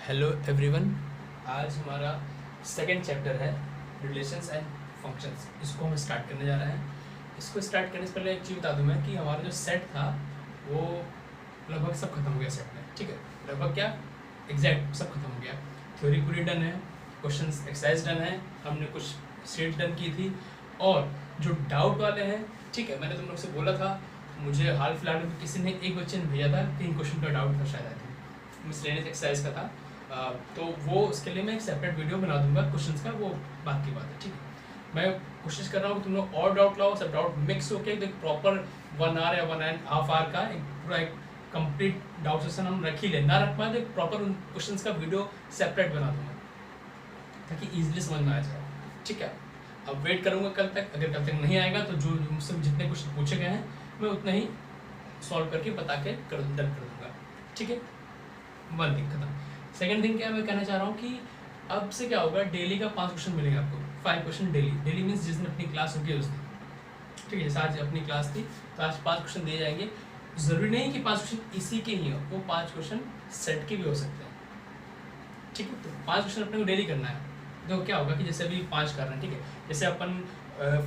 Hello everyone. आज हमारा second chapter है रिलेशंस एंड फंक्शंस। इसको हम स्टार्ट करने जा रहे हैं। इसको स्टार्ट करने से पहले एक चीज़ बता दूं मैं कि हमारा जो सेट था वो लगभग सब खत्म हो गया सेट में। ठीक है, लगभग क्या एग्जैक्ट सब खत्म हो गया। थ्योरी पूरी डन है, क्वेश्चन एक्सरसाइज डन है, हमने कुछ शीट डन की थी और जो डाउट वाले हैं, ठीक है, मैंने तुम लोग से बोला था, मुझे हाल फिलहाल में किसी ने एक बच्चे ने भेजा था 3 क्वेश्चन का डाउट था, शायद आई थिंक मिसलेनियस एक्सरसाइज का था। तो वो उसके लिए मैं एक सेपरेट वीडियो बना दूंगा क्वेश्चंस का, वो बात की बात है। ठीक है, मैं कोशिश कर रहा हूँ कि तुम लोग और डाउट लाओ, सब डाउट मिक्स होके एक प्रॉपर 1 आवर या 1.5 आवर का एक पूरा एक कंप्लीट डाउट सेशन हम रख ही ले। ना रख पाए तो एक प्रॉपर उन क्वेश्चंस का वीडियो सेपरेट बना दूंगा ताकि ईजिली समझ में आ जाए। ठीक है, अब वेट करूँगा कल तक। अगर कल तक नहीं आएगा तो जो मुझसे जितने क्वेश्चन पूछे गए हैं मैं उतना ही सॉल्व करके बता के डन कर दूंगा। ठीक है, वन थिंग खत्म। सेकंड थिंग क्या मैं कहना चाह रहा हूँ कि अब से क्या होगा, डेली का 5 क्वेश्चन मिलेंगे आपको। 5 क्वेश्चन डेली। डेली मीन्स जिस दिन अपनी क्लास होगी उस दिन। ठीक है, जैसे आज अपनी क्लास थी तो आज 5 क्वेश्चन दिए जाएंगे। ज़रूरी नहीं कि 5 क्वेश्चन इसी के ही हो, वो 5 क्वेश्चन सेट के भी हो सकते हैं। ठीक है, तो 5 क्वेश्चन अपने को डेली करना है। देखो क्या होगा कि जैसे अभी 5 कर रहे हैं, ठीक है, जैसे अपन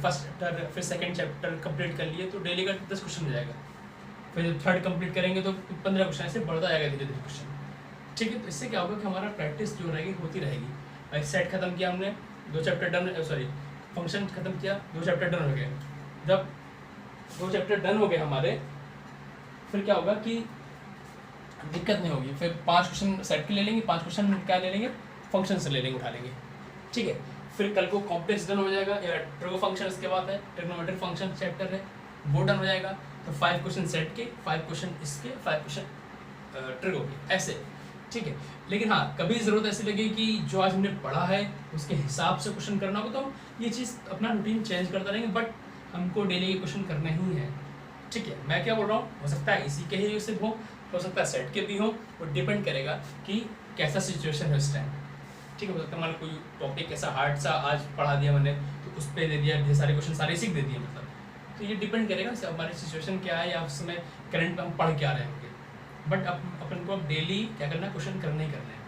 फर्स्ट चैप्टर फिर सेकेंड चैप्टर कंप्लीट कर लिए तो डेली का 10 क्वेश्चन हो जाएगा। फिर जब थर्ड कंप्लीट करेंगे तो 15 क्वेश्चन, ऐसे बढ़ता जाएगा धीरे धीरे क्वेश्चन। ठीक है, तो इससे क्या होगा कि हमारा प्रैक्टिस जो रहेगी होती रहेगी। सेट खत्म किया हमने, 2 चैप्टर डन, सॉरी फंक्शन खत्म किया, 2 चैप्टर डन हो गए। जब 2 चैप्टर डन हो गए हमारे, फिर क्या होगा कि दिक्कत नहीं होगी। फिर 5 क्वेश्चन सेट के ले लेंगे, 5 क्वेश्चन क्या ले लेंगे, फंक्शन से ले लेंगे, उठा लेंगे। ठीक है, फिर कल को कॉम्प्लेक्स डन हो जाएगा, या ट्रिगो फंक्शन इसके बाद है, ट्रिग्नोमेट्रिक फंक्शन चैप्टर है, वो डन हो जाएगा। तो 5 क्वेश्चन सेट के, 5 क्वेश्चन इसके, 5 क्वेश्चन ट्रिगो के, ऐसे। ठीक है, लेकिन हाँ कभी ज़रूरत ऐसी लगे कि जो आज हमने पढ़ा है उसके हिसाब से क्वेश्चन करना हो तो हम ये चीज़ अपना रूटीन चेंज करते रहेंगे, बट हमको डेली के क्वेश्चन करने ही है। ठीक है, मैं क्या बोल रहा हूँ, हो सकता है इसी के ही सिर्फ हो सकता है सेट के भी हो, वो डिपेंड करेगा कि कैसा सिचुएशन है उस टाइम। ठीक है, हो सकता है मान कोई टॉपिक ऐसा हार्ड सा आज पढ़ा दिया मैंने तो उस पर दे दिया, ढेर सारे क्वेश्चन सारे सीख दे दिए, मतलब तो ये डिपेंड करेगा हमारी सिचुएशन क्या है या उस समय करंट में हम पढ़ के आ रहे होंगे। बट अपन को अब डेली क्या करना है, क्वेश्चन करने ही करने हैं,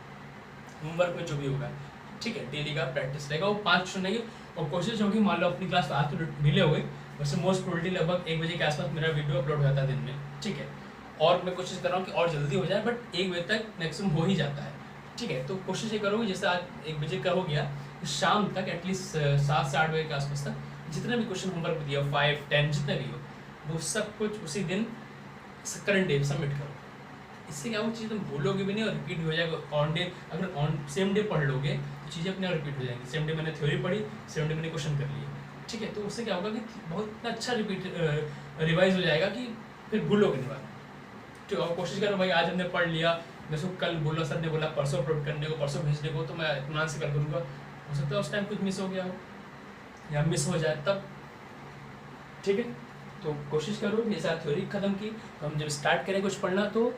होमवर्क में जो भी होगा। ठीक है, डेली का प्रैक्टिस रहेगा, वो 5 क्वेश्चन रहेंगे और कोशिश होगी, मान लो अपनी क्लास आज तो डिले हो गई, वैसे मोस्ट प्रोबेबली लगभग 1 बजे के आसपास मेरा वीडियो अपलोड हो जाता है दिन में। ठीक है, और मैं कोशिश कर रहा हूँ कि और जल्दी हो जाए, बट 1 बजे तक मैक्सिमम हो ही जाता है। ठीक है, तो कोशिश ये करोगे जैसे आज 1 बजे का हो गया तो शाम तक एटलीस्ट 7 से 8 बजे के आसपास तक जितने भी क्वेश्चन होमवर्क दिया 5, 10 जितने भी हो, वो सब कुछ उसी दिन करंट डे सबमिट करो। इससे क्या वो चीज़ तुम भूलोगे भी नहीं और रिपीट हो जाएगा ऑन डे। अगर ऑन सेम डे पढ़ लोगे तो चीज़ें अपने आप रिपीट हो जाएंगी। सेम डे मैंने थ्योरी पढ़ी, सेम डे मैंने क्वेश्चन कर लिए। ठीक है, तो उससे क्या होगा कि बहुत अच्छा रिवाइज हो जाएगा कि फिर भूलोगे नहीं बात। ठीक है, और कोशिश करो भाई आज हमने पढ़ लिया, जैसे कल बोला सर ने बोला परसों अपलोड करने को, परसों भेजने को, तो मैं इत्मीनान से कर दूँगा। हो सकता है उस टाइम कुछ मिस हो गया हो या मिस हो जाए तब। ठीक है, तो कोशिश करो जैसे थ्योरी खत्म की तो हम जब स्टार्ट करें कुछ पढ़ना तो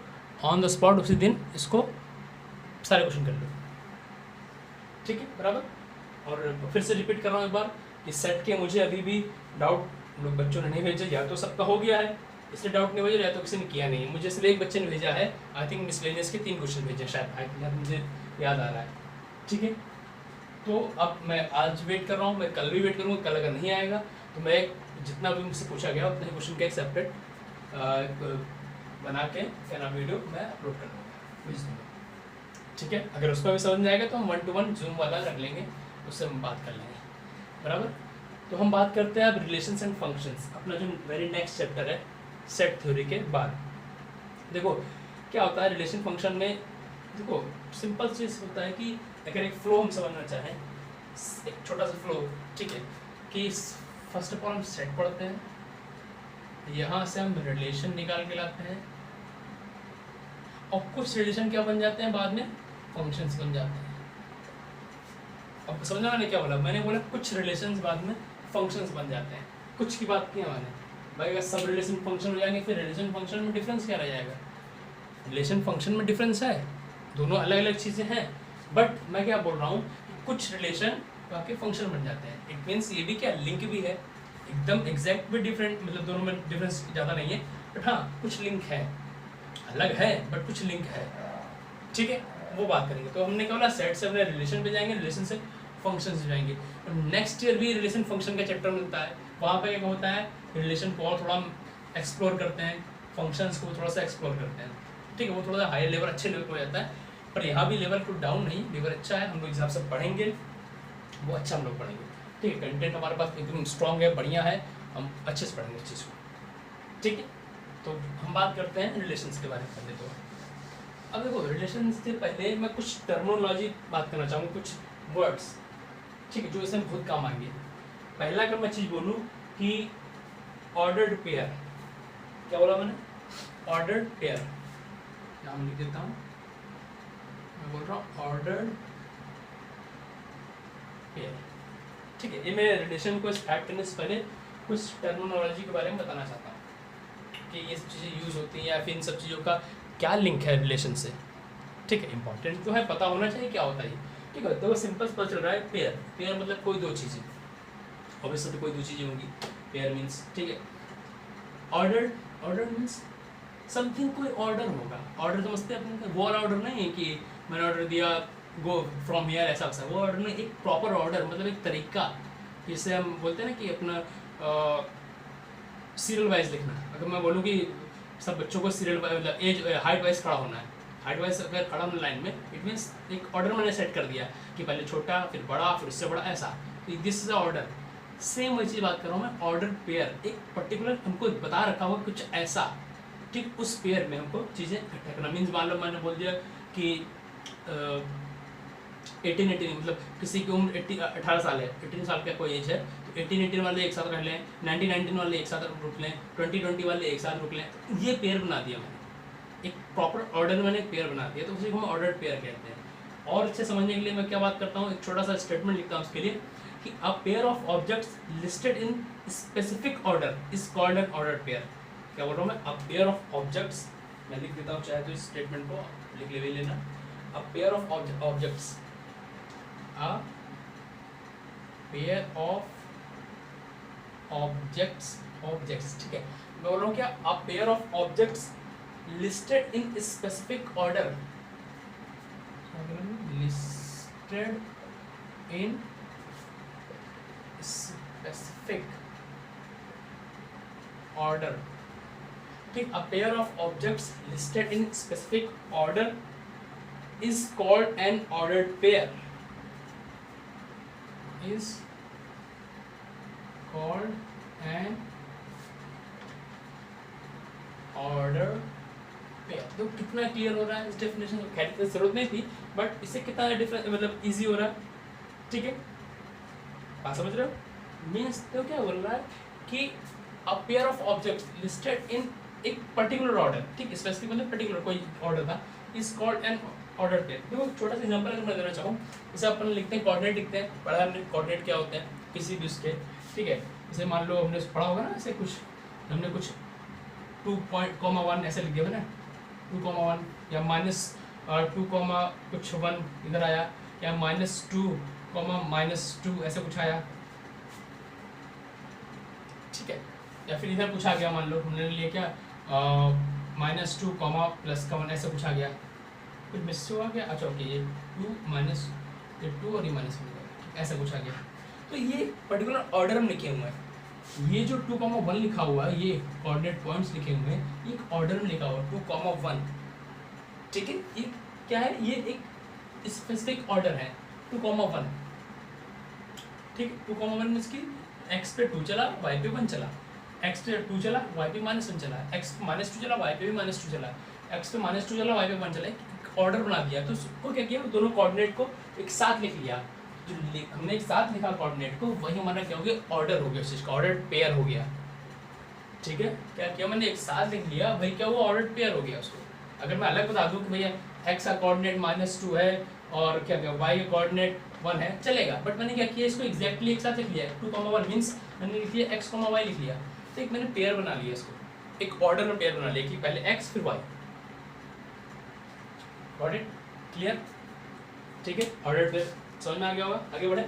ऑन द स्पॉट उसी दिन इसको सारे क्वेश्चन कर लो। ठीक है, बराबर। और फिर से रिपीट कर रहा हूँ एक बार कि सेट के मुझे अभी भी डाउट लोग बच्चों ने नहीं भेजे, या तो सबका हो गया है इसलिए डाउट नहीं भेजा, या तो किसी ने किया नहीं। मुझे सिर्फ एक बच्चे ने भेजा है, आई थिंक मिसलेनियस के 3 क्वेश्चन भेजे शायद, मुझे याद आ रहा है। ठीक है, तो अब मैं आज वेट कर रहा हूँ, मैं कल भी वेट करूँगा। कल अगर नहीं आएगा तो मैं जितना भी मुझसे पूछा गया उतने क्वेश्चन का एक सेपरेट बना के क्या नाम वीडियो मैं अपलोड कर दूँगा, भेज दूँगा। ठीक है, अगर उसका भी समझ में आएगा तो हम 1-to-1 जूम वाला रख लेंगे, उससे हम बात कर लेंगे, बराबर। तो हम बात करते हैं अब रिलेशंस एंड फंक्शंस, अपना जो वेरी नेक्स्ट चैप्टर है सेट थ्योरी के बाद। देखो क्या होता है रिलेशन फंक्शन में, देखो सिंपल चीज़ होता है कि अगर एक फ्लो हम समझना चाहें, एक छोटा सा फ्लो, ठीक है, कि फर्स्ट ऑफ ऑल हम सेट पढ़ते हैं, यहाँ से हम रिलेशन निकाल के लाते हैं और कुछ रिलेशन क्या बन जाते हैं बाद में, फंक्शंस बन जाते हैं। अब समझना मैंने क्या बोला, मैंने बोला कुछ रिलेशंस बाद में फंक्शंस बन जाते हैं। कुछ की बात की मैंने, भाई अगर सब रिलेशन फंक्शन हो जाएंगे फिर रिलेशन फंक्शन में डिफरेंस क्या रह जाएगा। रिलेशन फंक्शन में डिफरेंस है, दोनों अलग अलग चीज़ें हैं, बट मैं क्या बोल रहा हूँ कि कुछ रिलेशन आपके फंक्शन बन जाते हैं। इट मीन्स ये भी क्या लिंक भी है, एकदम एग्जैक्ट भी डिफरेंट, मतलब दोनों में डिफरेंस ज़्यादा नहीं है, बट हाँ कुछ लिंक है, अलग है बट कुछ लिंक है। ठीक है, वो बात करेंगे। तो हमने क्या बोला, सेट से अपने रिलेशन पे जाएंगे, रिलेशन से फंक्शन से जाएंगे। और नेक्स्ट ईयर भी रिलेशन फंक्शन का चैप्टर मिलता है, वहाँ पे क्या होता है, रिलेशन को और थोड़ा एक्सप्लोर करते हैं, फंक्शंस को थोड़ा सा एक्सप्लोर करते हैं, ठीक है। वो थोड़ा सा हाई लेवल, अच्छे लेवल पर हो जाता है, पर यहाँ भी लेवल को डाउन नहीं, लेवल अच्छा है, हम लोग हिसाब से पढ़ेंगे, वो अच्छा हम लोग पढ़ेंगे, ठीक है। कंटेंट हमारे पास एकदम स्ट्रॉन्ग है, बढ़िया है, हम अच्छे से पढ़ेंगे इस चीज़ को, ठीक है। तो हम बात करते हैं रिलेशंस के बारे में पहले। तो अब देखो, रिलेशन से पहले मैं कुछ टर्मिनोलॉजी बात करना चाहूँगा, कुछ वर्ड्स, ठीक है, जो इसमें बहुत काम आएंगे। पहला अगर मैं चीज़ बोलूँ कि ऑर्डर्ड पेयर, क्या बोला मैंने, ऑर्डर्ड पेयर, नाम लिख देता हूँ, मैं बोल रहा हूँ ऑर्डर्ड पेयर, ठीक है। ये मैं रिलेशन को स्टार्ट करने से पहले कुछ टर्मिनोलॉजी के बारे में बताना चाहता हूँ कि ये सब चीज़ें यूज़ होती हैं, या फिर इन सब चीज़ों का क्या लिंक है रिलेशन से, ठीक है। इंपॉर्टेंट तो है, पता होना चाहिए क्या होता है ये, ठीक है। तो सिंपल पता चल रहा है, पेयर, पेयर मतलब कोई दो चीज़ें, ऑब्वियसली कोई दो चीज़ें होंगी, पेयर मीन्स, ठीक है। ऑर्डर्ड, ऑर्डर मीन्स समथिंग, कोई ऑर्डर होगा। ऑर्डर समझते हैं अपने, वो ऑर्डर नहीं है कि मैंने ऑर्डर दिया गो फ्रॉम हियर, ऐसा वैसा, वो ऑर्डर नहीं, एक प्रॉपर ऑर्डर, मतलब एक तरीका, जिससे हम बोलते हैं ना कि अपना सीरियल वाइज लिखना। अगर मैं बोलूँ कि सब बच्चों को सीरियल मतलब एज हाइट वाइज खड़ा होना है, हाइट वाइज अगर खड़ा होना लाइन में, इट मीन्स एक ऑर्डर मैंने सेट कर दिया कि पहले छोटा, फिर बड़ा, फिर उससे बड़ा, ऐसा, तो this is a order. Same वही चीज़ बात कर रहा हूँ मैं, ऑर्डर पेयर, एक पर्टिकुलर हमको बता रखा हुआ कुछ ऐसा, ठीक, उस पेयर में हमको चीज़ें इकट्ठा करना। मीन्स मान लो मैंने बोल दिया कि 18 मतलब किसी की उम्र 18 साल है, 18 साल का कोई एज है, तो 18 वाले एक साथ रह लें, 19 वाले एक साथ रुक लें, 20 वाले एक साथ रुक लें, तो ये पेयर बना दिया मैंने, एक प्रॉपर ऑर्डर में मैंने एक पेयर बना दिया, तो उसी को हम ऑर्डर पेयर कहते हैं। और अच्छे समझने के लिए मैं क्या बात करता हूँ, एक छोटा सा स्टेटमेंट लिखता हूँ उसके लिए, कि a pair of objects listed in specific order is called an order pair. क्या बोल रहा हूँ मैं, अ पेयर ऑफ ऑब्जेक्ट्स, मैं लिख देता हूँ, चाहे तो इस स्टेटमेंट को लिख ले लेना, a pair of objects, a pair of objects, objects, ठीक है। मैं बोल रहा हूँ क्या, a pair of objects listed in specific order, listed in specific order, ठीक, a pair of objects listed in specific order is called an ordered pair, is called an ordered pair. तो कितना क्लियर हो रहा है इस definition को, खैर इतनी जरूरत नहीं थी, बट इससे कितना डिफरेंस, मतलब इजी हो रहा है, ठीक है, बात समझ रहे हो। मीन्स तो क्या बोल रहा है कि a pair of objects listed in एक पर्टिकुलर ऑर्डर, ठीक, स्पेसिफिक मतलब पर्टिकुलर कोई ऑर्डर था, is called an order pair. देखो छोटा सा एग्जांपल अगर मैं देना चाहूँ, जैसे अपन लिखते हैं कोऑर्डिनेट, लिखते हैं, पढ़ा हमने कोऑर्डिनेट क्या होते हैं किसी भी उसके, ठीक है। जैसे मान लो हमने पढ़ा होगा ना, ऐसे कुछ हमने कुछ 2.1 ऐसे लिख दिया ना, 2,1 या -2, कुछ 1 इधर आया, या -2, -2 ऐसे कुछ आया, ठीक है। या फिर इधर कुछ आ गया, मान लो हमने लिया क्या -2, +1 ऐसे कुछ आ गया, कुछ मिस हुआ क्या, अच्छा ओके, ये 2 माइनस, ये 2 और ये -1 ऐसा कुछ आ गया। तो ये पर्टिकुलर ऑर्डर में लिखे हुए हैं, ये जो 2,1 लिखा हुआ है, ये कोऑर्डिनेट पॉइंट्स लिखे हुए हैं, ये एक ऑर्डर में लिखा हुआ है 2,1, ठीक है। ये क्या है, ये एक स्पेसिफिक ऑर्डर है 2,1, ठीक है। 2,1 मीन्स की x पे 2 चला, y पे 1 चला, x पे 2 चला, y पे -1 चला, x पे -2 चला, y पे भी -2 चला, x पे -2 चला, y पे 1 चला, एक ऑर्डर बना दिया। तो उसको क्या किया, दोनों कोऑर्डिनेट को एक साथ लिख लिया, जो हमने एक साथ लिखा कोऑर्डिनेट को, वही हमारा क्या हो गया, ऑर्डर हो गया, उस चीज़ का ऑर्डर पेयर हो गया, ठीक है। क्या किया मैंने, एक साथ लिख लिया, वही क्या हुआ, ऑर्डर पेयर हो गया उसको। अगर मैं अलग बता दूं कि भैया x का कोऑर्डिनेट -2 है और क्या क्या y का कोऑर्डिनेट 1 है, चलेगा, बट मैंने क्या किया, इसको एग्जैक्टली एक साथ लिख लिया, 2,1 मीन्स मैंने लिख लिया x, y लिख लिया, तो एक मैंने पेयर बना लिया, इसको एक ऑर्डर में पेयर बना लिया कि पहले x फिर y, गॉट इट, क्लियर, ठीक है। ऑर्डर पेयर समझ में आ गया होगा, आगे बढ़े।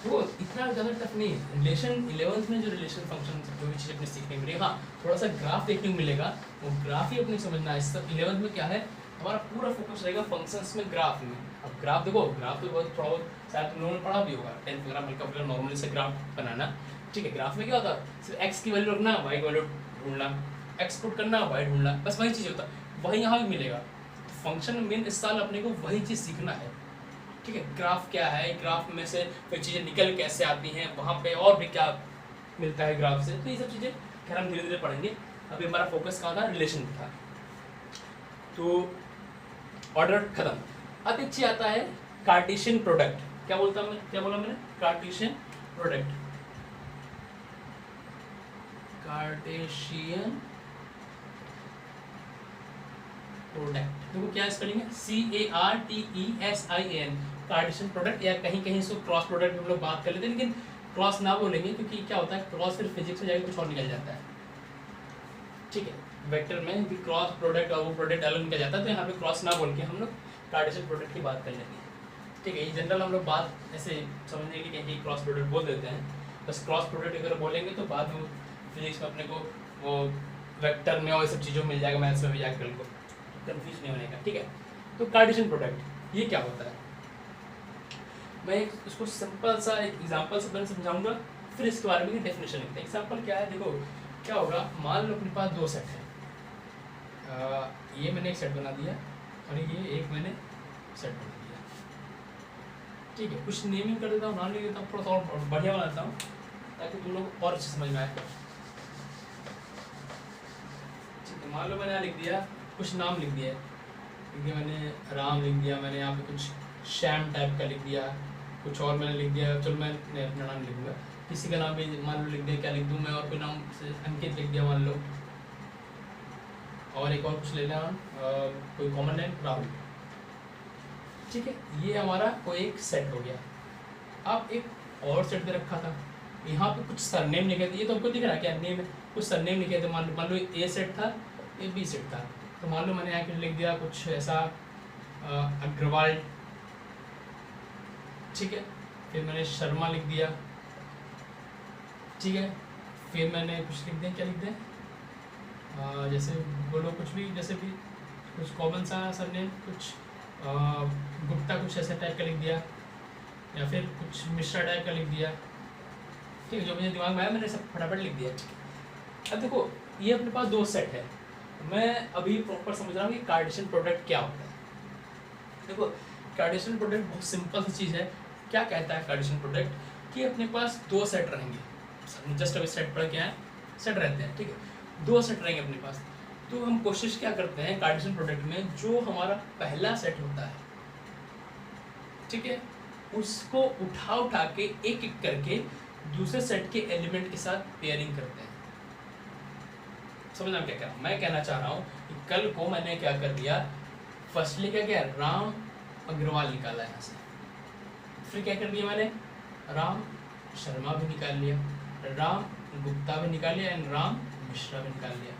वो इतना ज़्यादा टफ नहीं है। रिलेशन 11th में जो रिलेशन फंक्शन जो भी चीज़ अपने सीखने को मिलेगी, हाँ थोड़ा सा ग्राफ देखने को मिलेगा, वो ग्राफ ही अपने समझना है। इस 11th में क्या है, हमारा पूरा फोकस रहेगा फंक्शंस में, ग्राफ में। अब ग्राफ देखो, ग्राफ तो बहुत थोड़ा शायद तुम लोगों ने पढ़ा भी होगा 10th वगैरह, हल्का फुल्का नॉर्मली से ग्राफ बनाना, ठीक है। ग्राफ में क्या होता है, सिर्फ एक्स की वैल्यू रखना, वाई की वैल्यू ढूंढना, एक्स पुट करना, वाई ढूंढना, बस वही चीज़ होता है। वही यहाँ भी मिलेगा। फंक्शन मेन इस साल अपने को वही चीज़ सीखना है, ठीक है। ग्राफ क्या है, ग्राफ में से फिर चीज़ें निकल कैसे आती हैं, वहाँ पे और भी क्या मिलता है ग्राफ से, तो ये सब चीज़ें खैर हम धीरे धीरे पढ़ेंगे। अभी हमारा फोकस कहाँ था, रिलेशन था। तो ऑर्डर खत्म। अब एक चीज़ आता है कार्टेशियन प्रोडक्ट। क्या बोला मैंने, कार्टेशियन प्रोडक्ट, कार्टेशियन प्रोडक्ट। देखो क्या स्पेलिंग है, CARTESIAN, कार्टेशियन प्रोडक्ट, या कहीं कहीं इसको क्रॉस प्रोडक्ट हम लोग बात कर लेते हैं, लेकिन क्रॉस ना बोलेंगे क्योंकि क्या होता है, क्रॉस फिर फिजिक्स में जाकर कुछ और निकल जाता है, ठीक है। वेक्टर में भी क्रॉस प्रोडक्ट और वो प्रोडक्ट अलग निकल जाता है, तो यहाँ पे क्रॉस ना बोल के हम लोग कार्टेशियन प्रोडक्ट की बात कर लेते हैं, ठीक है। ये जनरल हम लोग बात ऐसे समझने के लिए कहीं क्रॉस प्रोडक्ट बोल देते हैं, बस क्रॉस प्रोडक्ट अगर बोलेंगे तो बाद में फिजिक्स में अपने को वो वेक्टर में और सब चीज़ों में मिल जाएगा, मैथ्स में भी जाकर को कंफ्यूज नहीं होने का, ठीक है। तो कार्टेशियन प्रोडक्ट ये क्या होता है, मैं इसको सिंपल सा एक एग्जांपल से पहले समझाऊंगा, फिर इसके बारे में डेफिनेशन लिखते हैं। एग्जांपल क्या है, देखो क्या होगा, मान लो अपने पास दो सेट है, ये मैंने एक सेट बना दिया और ये एक मैंने सेट बना दिया, ठीक है। कुछ नेमिंग कर देता हूँ, नाम लिख देता हूँ, थोड़ा सा और बढ़िया बनाता हूँ ताकि तुम लोग और अच्छे समझ में आए, ठीक है। मान लो मैंने यहाँ लिख दिया, कुछ नाम लिख दिया मैंने, राम लिख दिया मैंने, यहाँ पे कुछ श्याम टाइप का लिख दिया, कुछ और मैंने लिख दिया, चलो मैं अपना नाम लिखूंगा, किसी का नाम भी मान लो लिख दिया, क्या लिख दूँ मैं, और कोई नाम से अंकित लिख दिया मान लो, और एक और कुछ ले लें कोई कॉमन नेम राहुल, ठीक है। ये हमारा कोई एक सेट हो गया। अब एक और सेट दे रखा था, यहाँ पे कुछ सरनेम लिखे थे, ये तो हमको दिख रहा है क्या नेम है, कुछ सरनेम लिखे थे, मान लो ए सेट था, ये बी सेट था, तो मान लो मैंने यहाँ पे लिख दिया कुछ ऐसा अग्रवाल, ठीक है। फिर मैंने शर्मा लिख दिया, ठीक है। फिर मैंने कुछ लिख दिया, क्या लिख दिया, जैसे बोलो कुछ भी, जैसे भी कुछ कॉमन सा सरनेम, कुछ गुप्ता कुछ ऐसा टाइप का लिख दिया, या फिर कुछ मिश्रा टाइप का लिख दिया, ठीक है। जो मुझे दिमाग में आया मैंने सब फटाफट लिख दिया, ठीक है। अब देखो ये अपने पास दो सेट है, मैं अभी प्रॉपर समझ रहा हूँ कि कार्टेशियन प्रोडक्ट क्या होता है। देखो कार्टेशियन प्रोडक्ट बहुत सिंपल सी चीज़ है। क्या कहता है कार्टेशियन प्रोडक्ट, कि अपने पास दो सेट रहेंगे, जस्ट अभी सेट पढ़ के आए, सेट रहते हैं, ठीक है, दो सेट रहेंगे अपने पास। तो हम कोशिश क्या करते हैं कार्टेशियन प्रोडक्ट में, जो हमारा पहला सेट होता है, ठीक है, उसको उठा के एक एक करके दूसरे सेट के एलिमेंट के साथ पेयरिंग करते हैं। समझना क्या कह रहा हूँ, मैं कहना चाह रहा हूँ कि कल को मैंने क्या कर दिया, फर्स्टली क्या किया, राम अग्रवाल निकाला यहाँ से, फिर क्या कर दिया मैंने, राम शर्मा भी निकाल लिया, राम गुप्ता भी निकाल लिया, एंड राम मिश्रा भी निकाल लिया।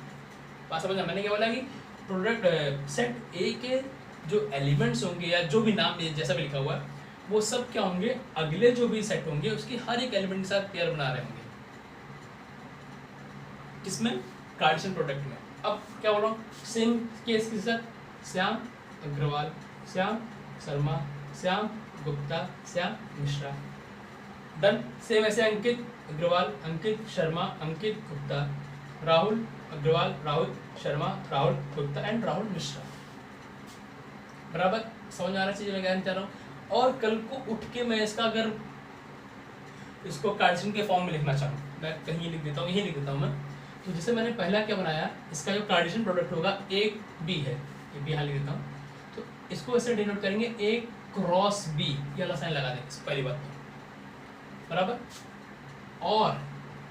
बात समझना, मैंने क्या बोला कि प्रोडक्ट सेट ए के जो एलिमेंट्स होंगे या जो भी नाम जैसा भी लिखा हुआ है, वो सब क्या होंगे, अगले जो भी सेट होंगे उसकी हर एक एलिमेंट के साथ पेयर बना रहे होंगे, किसमें, कार्टेशियन प्रोडक्ट में। अब क्या बोल रहा हूँ, सेम केस के साथ, श्याम अग्रवाल, श्याम शर्मा, श्याम गुप्ता, श्याम मिश्रा, डन। सेम ऐसे अंकित अग्रवाल, अंकित शर्मा, अंकित गुप्ता, राहुल अग्रवाल, राहुल शर्मा, राहुल गुप्ता एंड राहुल मिश्रा। बराबर समझ में आ रहा चीज़ मैं कहना चाह रहा हूँ। और कल को उठ के मैं इसका अगर इसको कार्टेशियन के फॉर्म में लिखना चाहूँ, मैं कहीं लिख देता हूँ, यही लिख देता हूँ मैं। तो जैसे मैंने पहला क्या बनाया, इसका जो कार्टेशियन प्रोडक्ट होगा एक बी है, ये बी यहाँ लिख देता हूँ, तो इसको ऐसे डिनोट करेंगे ए क्रॉस बी, ये वाला साइन लगा देंगे पहली बात तो, बराबर। और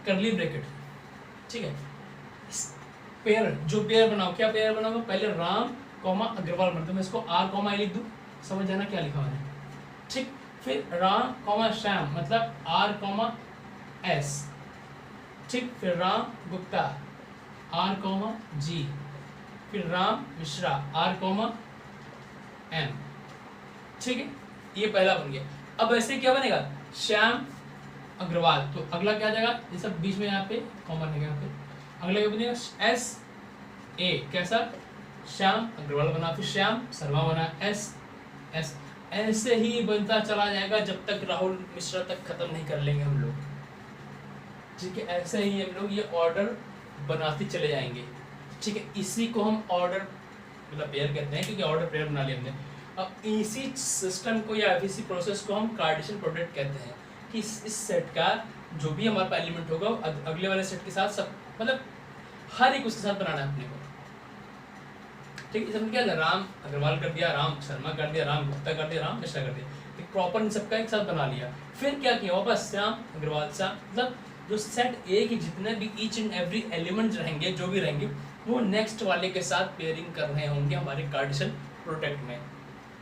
करली ब्रैकेट, ठीक है, पेयर जो पेयर बनाओ, क्या पेयर बनाऊंगा, पहले राम कॉमा अग्रवाल बनता है, मैं इसको आर कॉमा आई लिख दूँ, समझ जाना क्या लिखा मैंने, ठीक। फिर राम कॉमा श्याम मतलब आर कॉमा एस, ठीक। फिर Ram Gupta R comma G, फिर Ram Mishra R comma M, ठीक है। ये पहला बन गया। अब ऐसे क्या बनेगा, श्याम अग्रवाल, तो अगला क्या आ जाएगा, ये सब बीच में यहाँ पे कॉमन है, यहाँ पे अगला क्या बनेगा एस ए, कैसा श्याम अग्रवाल बना, फिर श्याम शर्मा बना, एस एस, ऐसे ही बनता चला जाएगा जब तक राहुल मिश्रा तक खत्म नहीं कर लेंगे हम लोग, ठीक है। ऐसे ही हम लोग ये ऑर्डर बनाते चले जाएंगे, ठीक है। इसी को हम ऑर्डर मतलब पेयर कहते हैं, क्योंकि ऑर्डर पेयर बना लिया हमने। अब इसी सिस्टम को या इसी प्रोसेस को हम कार्टेशियन प्रोडक्ट कहते हैं, कि इस सेट का जो भी हमारे पास एलिमेंट होगा अगले वाले सेट के साथ सब मतलब हर एक उसके साथ बनाना है अपने को, ठीक है। इसमें क्या है, राम अग्रवाल कर दिया, राम शर्मा कर दिया, राम गुप्ता कर दिया, राम मिश्रा कर दिया, एक प्रॉपर इन सबका एक साथ बना लिया। फिर क्या किया वापस श्याम अग्रवाल श्याम, मतलब जो सेट ए के जितने भी ईच एंड एवरी एलिमेंट रहेंगे, जो भी रहेंगे, वो नेक्स्ट वाले के साथ पेयरिंग कर रहे होंगे हमारे कार्टेशियन प्रोडक्ट में।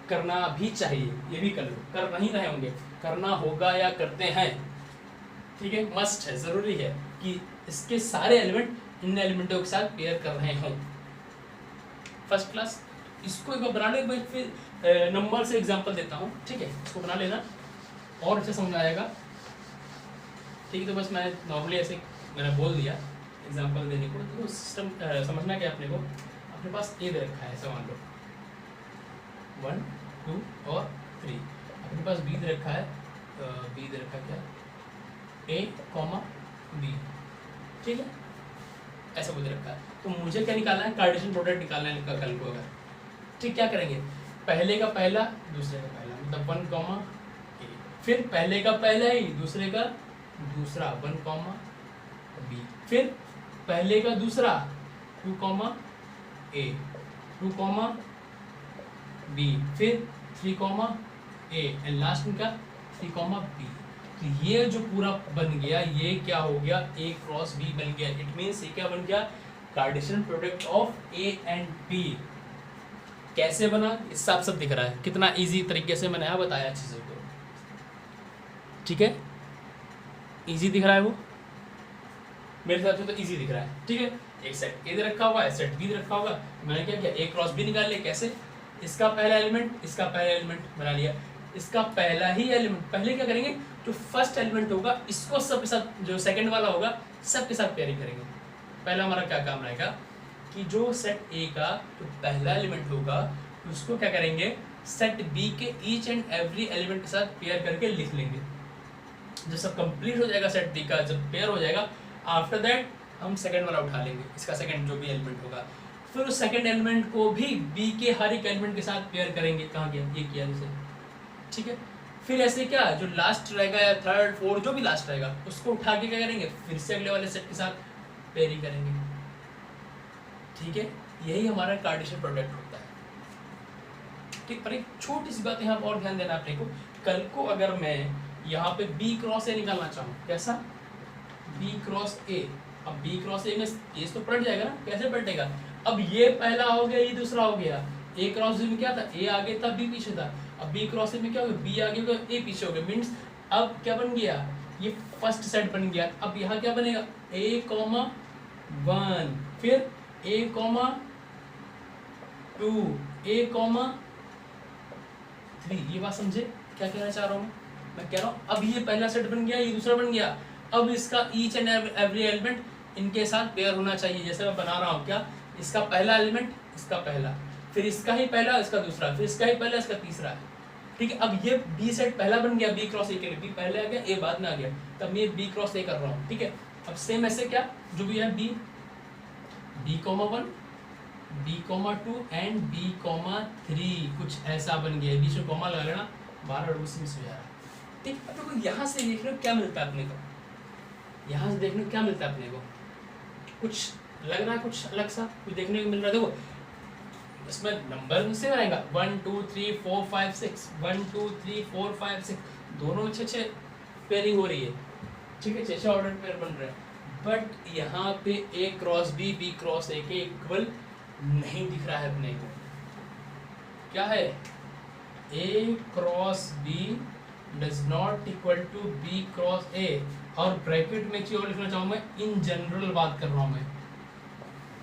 करना भी चाहिए, ये भी कर लो, कर नहीं रहे होंगे, करना होगा या करते हैं, ठीक है। मस्ट है, जरूरी है कि इसके सारे एलिमेंट इन एलिमेंटों के साथ पेयर कर रहे हों। First class. इसको एक बार बना ले, फिर नंबर से एग्जांपल देता हूँ, ठीक है। इसको बना लेना और अच्छा समझ में आएगा, ठीक है। तो बस मैं नॉर्मली ऐसे मैंने बोल दिया एग्जांपल देने को, तो सिस्टम समझना क्या अपने को, अपने पास ए दे रखा है, ऐसा मान लो 1 2 और 3, अपने पास बी दे रखा है, बी दे रखा है क्या, ए कॉमा बी, ठीक है, ऐसा कुछ रखा है। तो मुझे क्या निकालना है, कार्टेशियन प्रोडक्ट निकालना है कल को अगर, ठीक। क्या करेंगे, पहले का पहला दूसरे का पहला, मतलब 1 कॉमा ए, फिर पहले का पहला ही दूसरे का दूसरा 1 कॉमा बी, फिर पहले का दूसरा 2 कॉमा ए 2 कॉमा बी, फिर 3 कॉमा ए एंड लास्ट में क्या 3 कॉमा बी। तो ये जो पूरा बन गया, ये क्या हो गया, ए क्रॉस बी बन गया। इट मीन्स ये क्या बन गया, Cartesian product of A and B. कैसे बना, इस साफ सब दिख रहा है, कितना इजी तरीके से मैंने यहाँ बताया चीज़ों को, ठीक है। इजी दिख रहा है वो, मेरे हिसाब से तो इजी दिख रहा है, ठीक है। एक सेट ए दे रखा हुआ है, सेट बी दे रखा होगा, मैंने क्या किया, ए क्रॉस बी निकाल लिया। कैसे, इसका पहला एलिमेंट इसका पहला एलिमेंट बना लिया, इसका पहला ही एलिमेंट, पहले क्या करेंगे, जो फर्स्ट एलिमेंट होगा इसको सबके साथ, जो सेकंड वाला होगा सबके साथ पेयरिंग करेंगे। पहला हमारा क्या काम रहेगा कि जो सेट ए का जो पहला एलिमेंट होगा उसको क्या करेंगे, सेट बी के ईच एंड एवरी एलिमेंट के साथ पेयर करके लिख लेंगे। जब सब कंप्लीट हो जाएगा सेट बी का, जब पेयर हो जाएगा, आफ्टर दैट हम सेकंड वाला उठा लेंगे, इसका सेकंड जो भी एलिमेंट होगा, फिर उस सेकंड एलिमेंट को भी बी के हर एक एलिमेंट के साथ पेयर करेंगे। कहाँ गया, ये किया जैसे, ठीक है। फिर ऐसे क्या, जो लास्ट रहेगा या थर्ड फोर्थ जो भी लास्ट रहेगा उसको उठा के क्या करेंगे, फिर से अगले वाले सेट के साथ पेयरिंग करेंगे, ठीक है। यही हमारा कार्टेशियन प्रोडक्ट होता है, ठीक। पर एक छोटी सी बात यहाँ पर और ध्यान देना अपने को, कल को अगर मैं यहाँ पे बी क्रॉस ए निकालना चाहूँ, कैसा, बी क्रॉस ए, अब बी क्रॉस ए में ये तो पलट जाएगा ना, कैसे पलटेगा, अब ये पहला हो गया, ये दूसरा हो गया। ए क्रॉस बी में क्या था, ए आगे था बी पीछे था, अब बी क्रॉस ए में क्या हो गया, बी आगे हो गया ए पीछे हो गया। मीन्स अब क्या बन गया, ये फर्स्ट सेट बन गया। अब यहाँ क्या बनेगा, ए कॉमा 1, फिर ए कॉमा 2, ए कॉमा 3। ये बात समझे क्या कहना चाह रहा हूँ मैं कह रहा हूँ, अब ये पहला सेट बन गया, ये दूसरा बन गया, अब इसका ईच एंड एवरी एलिमेंट इनके साथ पेयर होना चाहिए। जैसे मैं बना रहा हूँ क्या, इसका पहला एलिमेंट इसका पहला, फिर इसका ही पहला इसका दूसरा, फिर इसका ही पहला इसका तीसरा, ठीक है। अब ये बी सेट पहला बन गया, बी क्रॉस ए के लिए, बी पहले आ गया, ए बाद में आ गया, तब मैं बी क्रॉस ए कर रहा हूँ, ठीक है। अब सेम ऐसे क्या, जो भी है B comma 1, B comma 2 and B comma 3, कुछ ऐसा बन गया। बीच में कॉमा लगा लेना, 12 मिस हो जा रहा है, ठीक। अपने को यहाँ से देखने को क्या मिलता है, अपने को यहाँ से देखने को क्या मिलता है, अपने को कुछ लग रहा है, कुछ अलग सा कुछ देखने को मिल रहा है। देखो इसमें नंबर से आएगा 1 2 3 4 5 6, 1 2 3 4 5 6, दोनों में 6 पेयरिंग हो रही है, ठीक है, 6 ऑर्डर पेयर बन रहे हैं। बट यहाँ पे A cross B, B cross A के इक्वल नहीं दिख रहा है अपने को। क्या है, A cross B does not equal to B cross A. और ब्रैकेट में एक चीज और लिखना चाहूँ मैं, इन जनरल बात कर रहा हूँ मैं।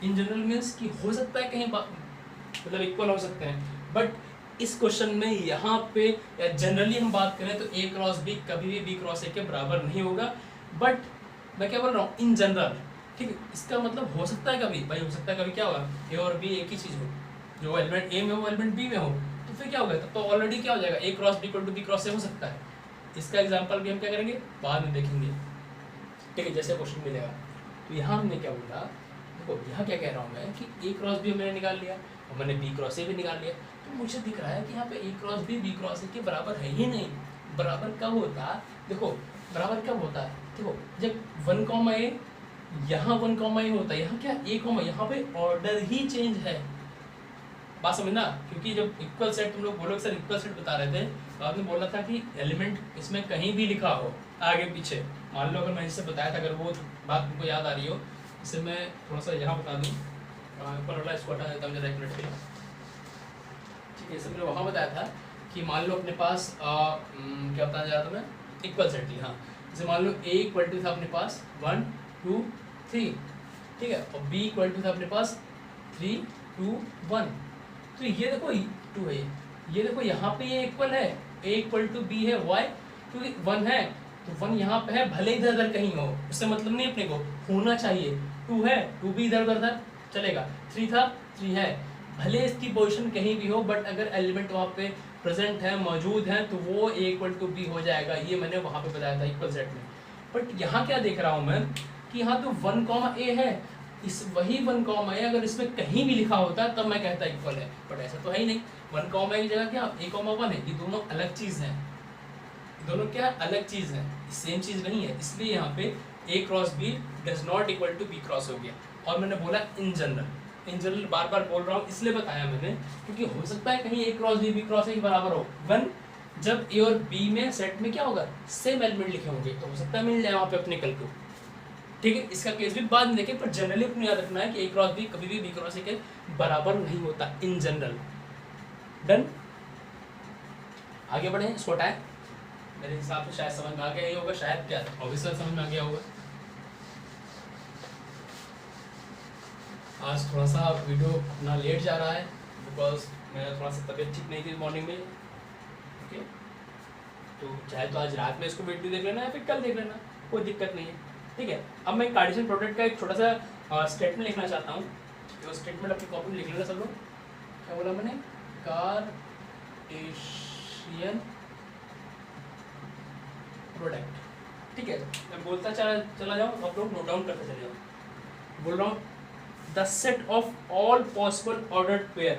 इन जनरल मीन्स कि हो सकता है कहीं मतलब इक्वल हो सकते हैं, बट इस क्वेश्चन में यहाँ पे या जनरली हम बात करें तो ए क्रॉस बी कभी भी बी क्रॉस ए के बराबर नहीं होगा, बट मैं क्या बोल रहा हूँ इन जनरल, ठीक है। इसका मतलब हो सकता है कभी, भाई हो सकता है कभी क्या होगा ए और बी एक ही चीज़ हो, जो एलिमेंट ए में हो एलिमेंट बी में हो, तो फिर क्या होगा, तब तो ऑलरेडी क्या हो जाएगा A cross B equal to B cross A हो सकता है। इसका एग्जाम्पल भी हम क्या करेंगे बाद में देखेंगे, ठीक है, जैसे क्वेश्चन मिलेगा। तो यहाँ हमने क्या बोला, देखो यहाँ क्या कह रहा हूँ मैं कि ए क्रॉस बी मैंने निकाल लिया और मैंने बी क्रॉस ए भी निकाल लिया, तो मुझे दिख रहा है कि यहाँ पे A cross B cross A के बराबर है ही नहीं। बराबर कब होता, देखो बराबर कब होता है, देखो जब 1 कॉमा ए, यहाँ 1 कॉमा ए होता है, यहाँ क्या ए कॉमा, यहाँ पे ऑर्डर ही चेंज है, बात समझना। क्योंकि जब इक्वल सेट तुम लोग बोलोगे सर इक्वल सेट बता रहे थे, तो आपने बोला था कि एलिमेंट इसमें कहीं भी लिखा हो आगे पीछे, मान लो अगर मैंने इससे बताया था, अगर वो बात तुमको याद आ रही हो, इसे मैं थोड़ा सा यहाँ बता दूँ, ऊपर वाला इसको हटा देता हूँ जरा 1 मिनट के लिए, ठीक है। जैसे मैंने वहाँ बताया था कि मान लो अपने पास क्या बताना चाह रहा था मैं, इक्वल सेट थी, हाँ। जैसे मान लो ए इक्वल टू था अपने पास 1 2 3, ठीक है, और बी इक्वल टू था अपने पास 3 2 1, तो ये देखो 2 है, ये देखो यहाँ पे ये इक्वल है, ए इक्वल टू बी है, वाई क्योंकि 1 है, तो 1 यहाँ पे है, भले इधर उधर कहीं हो, उससे मतलब नहीं, अपने को होना चाहिए। 2 है, 2 भी इधर उधर चलेगा, 3 था 3 है, भले इसकी पोजीशन कहीं भी हो, बट अगर एलिमेंट वहाँ पे प्रेजेंट है, मौजूद है, तो वो ए इक्वल टू बी हो जाएगा, ये मैंने वहाँ पे बताया था इक्वल सेट में। बट यहाँ क्या देख रहा हूँ मैं कि यहाँ तो 1 कॉमा ए है, इस वही 1 कॉमा ए अगर इसमें कहीं भी लिखा होता तब मैं कहता इक्वल है, बट ऐसा तो है ही नहीं। 1 कॉमा ए की जगह क्या ए कॉमा 1 है, ये दोनों अलग चीज़ हैं, दोनों क्या अलग चीज़ है, सेम चीज़ नहीं है, इसलिए यहाँ पे A cross B does not equal to B cross हो गया। और मैंने बोला इन जनरल बार बार बोल रहा हूँ, इसलिए बताया मैंने क्योंकि हो सकता है कहीं ए क्रॉस बी क्रॉस ए के बराबर हो। 1 जब ए और बी में सेट में क्या होगा, सेम एलिमेंट लिखे होंगे, तो हो सकता है मिल जाए वहाँ पे अपने कल को, ठीक है। इसका केस भी बाद में देखें, पर जनरली अपने याद रखना है कि ए क्रॉस बी कभी भी बी क्रॉस ए के बराबर नहीं होता इन जनरल। डन, आगे बढ़े, इसको हटाएं। मेरे हिसाब से शायद समझ में आ गया ही होगा, शायद क्या ऑब्वियसली समझ में आ गया होगा। आज थोड़ा सा वीडियो अपना लेट जा रहा है बिकॉज मेरा थोड़ा सा तबीयत ठीक नहीं थी मॉर्निंग में, ओके। तो चाहे तो आज रात में इसको वीडियो देख लेना या फिर कल देख लेना, कोई दिक्कत नहीं है, ठीक है। अब मैं कार्टेशियन प्रोडक्ट का एक छोटा सा स्टेटमेंट लिखना चाहता हूँ, तो स्टेटमेंट अपनी कॉपी में लिख लेना सब लोग। क्या बोला मैंने, कार्टेशियन प्रोडक्ट, ठीक है। मैं बोलता चला जाऊँ, आप लोग नोट डाउन करते चले जाओ। बोल रहा हूँ the set of all possible ordered pair,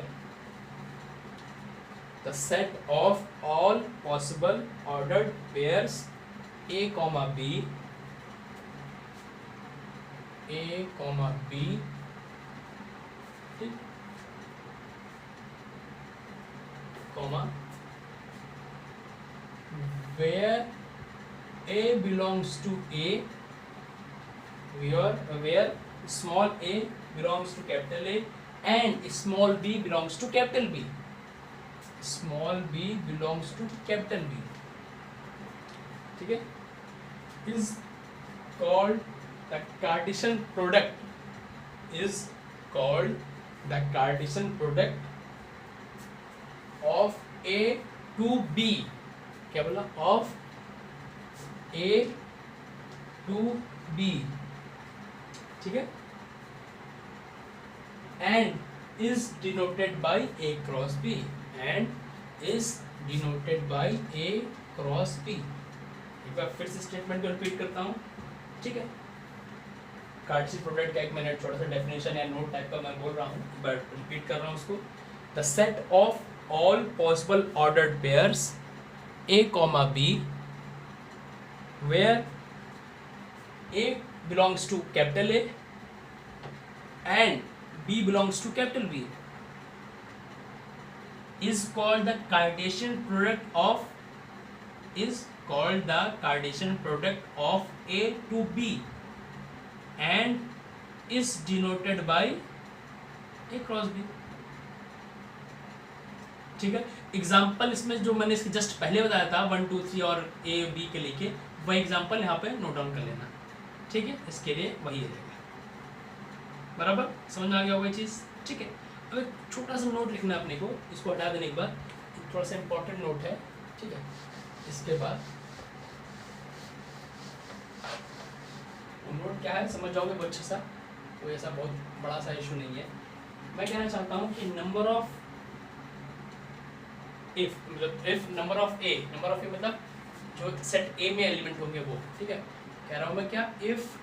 the set of all possible ordered pairs a comma b, a comma b, ठीक, comma where a belongs to a, where small a belongs to capital A and small b belongs to capital B, small b belongs to capital B, ठीक है, is called the Cartesian product, is called the Cartesian product of A to B, क्या बोला, of A to B, ठीक है, and is denoted by a cross b, and is denoted by a cross b। एक बार फिर से statement को repeat करता हूँ, ठीक है। कार्टेशियन प्रोडक्ट का एक मैंने छोटा सा डेफिनेशन या नोट टाइप का मैं बोल रहा हूँ, बट रिपीट कर रहा हूँ उसको। The set of all possible ordered pairs a comma b where a belongs to capital A and B belongs to capital B is called the Cartesian product of, is called the Cartesian product of A to B and is denoted by A cross B, ठीक है। Example इसमें जो मैंने इसके just पहले बताया था 1 2 3 और ए बी के लेके, वह एग्जाम्पल यहाँ पे नोट डाउन कर लेना, ठीक है। इसके लिए वही रहेगा, बराबर समझ में आ गया होगा चीज़, ठीक है। अब एक छोटा सा नोट लिखना है अपने को, इसको हटा देने के बाद थोड़ा सा इम्पोर्टेंट नोट है, ठीक है। इसके बाद नोट क्या है समझ जाओगे बहुत अच्छा सा, कोई ऐसा बहुत बड़ा सा इशू नहीं है। मैं कहना चाहता हूँ कि नंबर ऑफ इफ मतलब इफ नंबर ऑफ ए मतलब जो सेट ए में एलिमेंट होंगे वो, ठीक है। कह रहा हूँ मैं क्या, if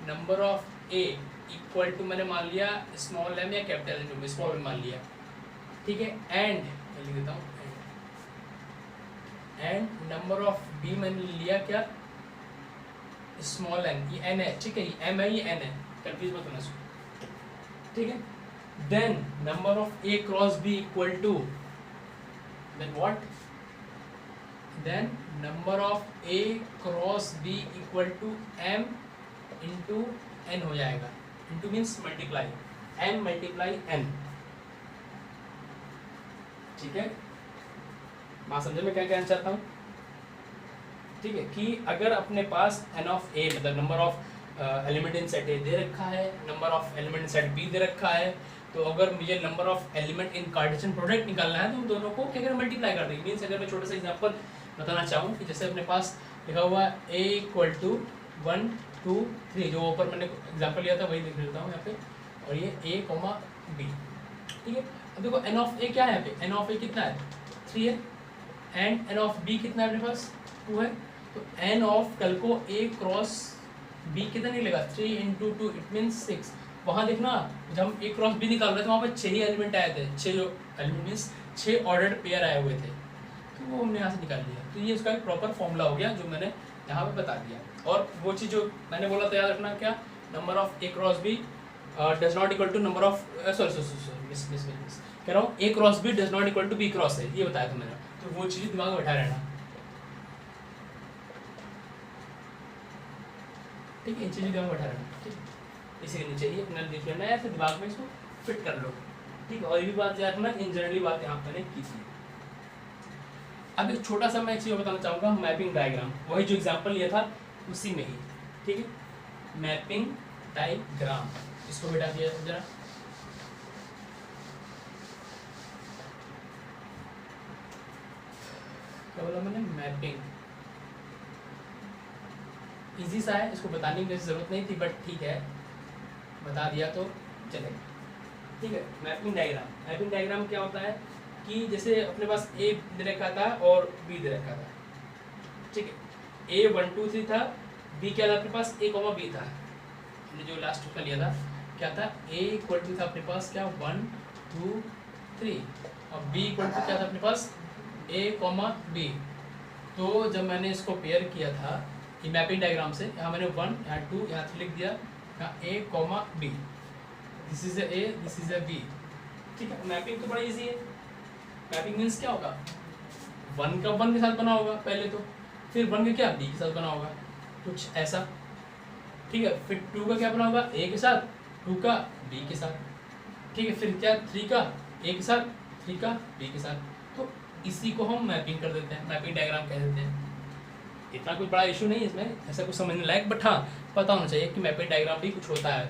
number of A equal to, मैंने मान लिया स्मॉल एम या कैपिटल एम, स्मॉल एम मान लिया, ठीक है। एंड मैं लिख देता हूँ एंड नंबर ऑफ बी मैंने लिया क्या, स्मॉल एन, ये एन है, ठीक है, ये एम है ये एन है, कंफ्यूज मत होना इसको, ठीक है। Then number of A cross B equal to, then what, then number of A cross B equal to M into N हो जाएगा, into means multiply, M multiply N, ठीक है। बात समझे मैं क्या कहना चाहता हूँ, ठीक है। कि अगर अपने पास एन ऑफ ए मतलब number of element in set A दे रखा है, number of element in set B दे रखा है, तो अगर मुझे number of element in Cartesian product निकालना है तो उन दोनों को क्या करें, मल्टीप्लाई कर देंगे। मीन्स अगर मैं छोटा सा एग्जांपल बताना चाहूँ कि जैसे अपने पास लिखा हुआ ए इक्वल टू 1 2 3, जो ऊपर मैंने एग्जाम्पल लिया था वही लिख देता हूँ यहाँ पे, और ये ए कोमा बी, ठीक है। अब देखो एन ऑफ ए क्या है यहाँ पे, एन ऑफ ए कितना है 3 है, एंड एन ऑफ बी कितना है अपने पास 2 है, तो एन ऑफ कल को ए क्रॉस बी कितना निकलेगा 3 इंटू 2 इट मीन्स 6। वहाँ देखना जब हम ए क्रॉस बी निकाल रहे थे वहाँ पे 6 ही एलिमेंट आए थे, 6 जो एलिमेंट मीन्स 6 ऑर्डर्ड पेयर आए हुए थे, तो वो हमने यहाँ से निकाल लिया। तो ये उसका एक प्रॉपर फॉर्मूला हो गया जो मैंने यहाँ पे बता दिया। और वो चीज़ जो मैंने बोला था याद रखना, क्या, number of A cross B does not equal to number of sorry miss कह रहा हूँ, A cross B does not equal to B cross है, ये बताया था मैंने। तो वो चीज़ दिमाग में बैठा रहना, ठीक है, इन चीज़ों दिमाग में बैठा रहना, ठीक है। इसी के नीचे ही अपना लिख लेना है, फिर दिमाग में इसको फिट कर लो, ठीक है। और ये भी बात याद रखना, इन जनरली बात यहाँ मैंने की थी। अब एक छोटा सा मैं एक चीज़ बताना चाहूँगा, मैपिंग डायग्राम, वही जो एग्जाम्पल लिया था उसी में ही, ठीक है। मैपिंग डायग्राम, इसको बेटा दिया जरा, क्या बोला मैंने, मैपिंग, इजी सा है, इसको बताने की जरूरत नहीं थी, बट ठीक है बता दिया तो चलेगा, ठीक है। मैपिंग डायग्राम क्या होता है कि जैसे अपने पास ए दे रखा था और बी दे रखा था, ठीक है। ए 1 2 3 था, बी क्या था अपने पास, ए कॉमा बी था, हमने जो लास्ट का लिया था क्या था, ए इक्वल टू था अपने पास क्या 1 2 3, और बी इक्वल टू क्या था अपने पास ए कॉमा बी। तो जब मैंने इसको पेयर किया था ये मैपिंग डायग्राम से, यहाँ मैंने 1 यहाँ 2 यहाँ 3 लिख दिया, यहाँ A comma B, this is A this is A B, ठीक है। मैपिंग तो बड़ा इजी है। मैपिंग मीन्स क्या होगा, 1 का 1 के साथ बना होगा पहले तो, फिर 1 का क्या बी के साथ बना होगा, कुछ ऐसा, ठीक है। फिर 2 का क्या बना होगा ए के साथ, 2 का बी के साथ, ठीक है। फिर क्या 3 का ए के साथ, 3 का बी के साथ, तो इसी को हम मैपिंग कर देते हैं, मैपिंग डायग्राम कह देते हैं। इतना कोई बड़ा इशू नहीं है इसमें, ऐसा कुछ समझने लायक, बट हाँ पता होना चाहिए कि मैपिंग डायग्राम भी कुछ होता है।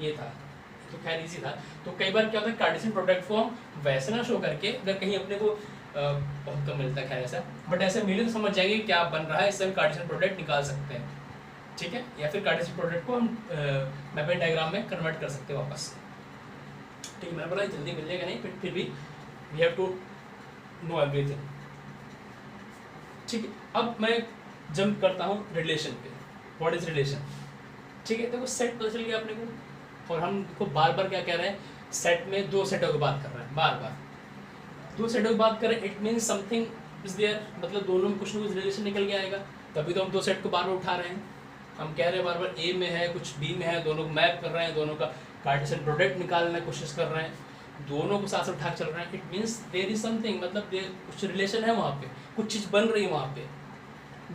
ये था तो खैर इजी था। तो कई बार क्या होता है, कार्टेशियन प्रोडक्ट को हम वैसे ना शो करके, अगर कहीं अपने को बहुत कम मिलता है खैर ऐसा, बट ऐसे मिले तो समझ जाएंगे क्या बन रहा है, इससे हम कार्टेशियन प्रोडक्ट निकाल सकते हैं, ठीक है। या फिर कार्टेशियन प्रोडक्ट को हम मैपिंग डायग्राम में कन्वर्ट कर सकते हैं वापस, ठीक है। मैंने बोला जल्दी मिल जाएगा नहीं, फिर भी we have to know everything, ठीक है। अब मैं जंप करता हूँ रिलेशन पे, व्हाट इज रिलेशन, ठीक है। देखो सेट पता चल गया अपने को, और हम को बार बार क्या कह रहे हैं, सेट में 2 सेटों की बात कर रहे हैं, बार बार 2 सेटों की बात कर रहे हैं, it means something is there, मतलब दोनों में कुछ ना कुछ रिलेशन निकल के आएगा, तभी तो हम 2 सेट को बार बार उठा रहे हैं। हम कह रहे हैं बार बार ए में है कुछ बी में है, दोनों को मैप कर रहे हैं, दोनों का कार्टेशियन प्रोडक्ट निकालने की कोशिश कर रहे हैं, दोनों को साथ उठा चल रहे हैं, it means there is something, मतलब कुछ रिलेशन है वहाँ पे, कुछ चीज़ बन रही है वहाँ पे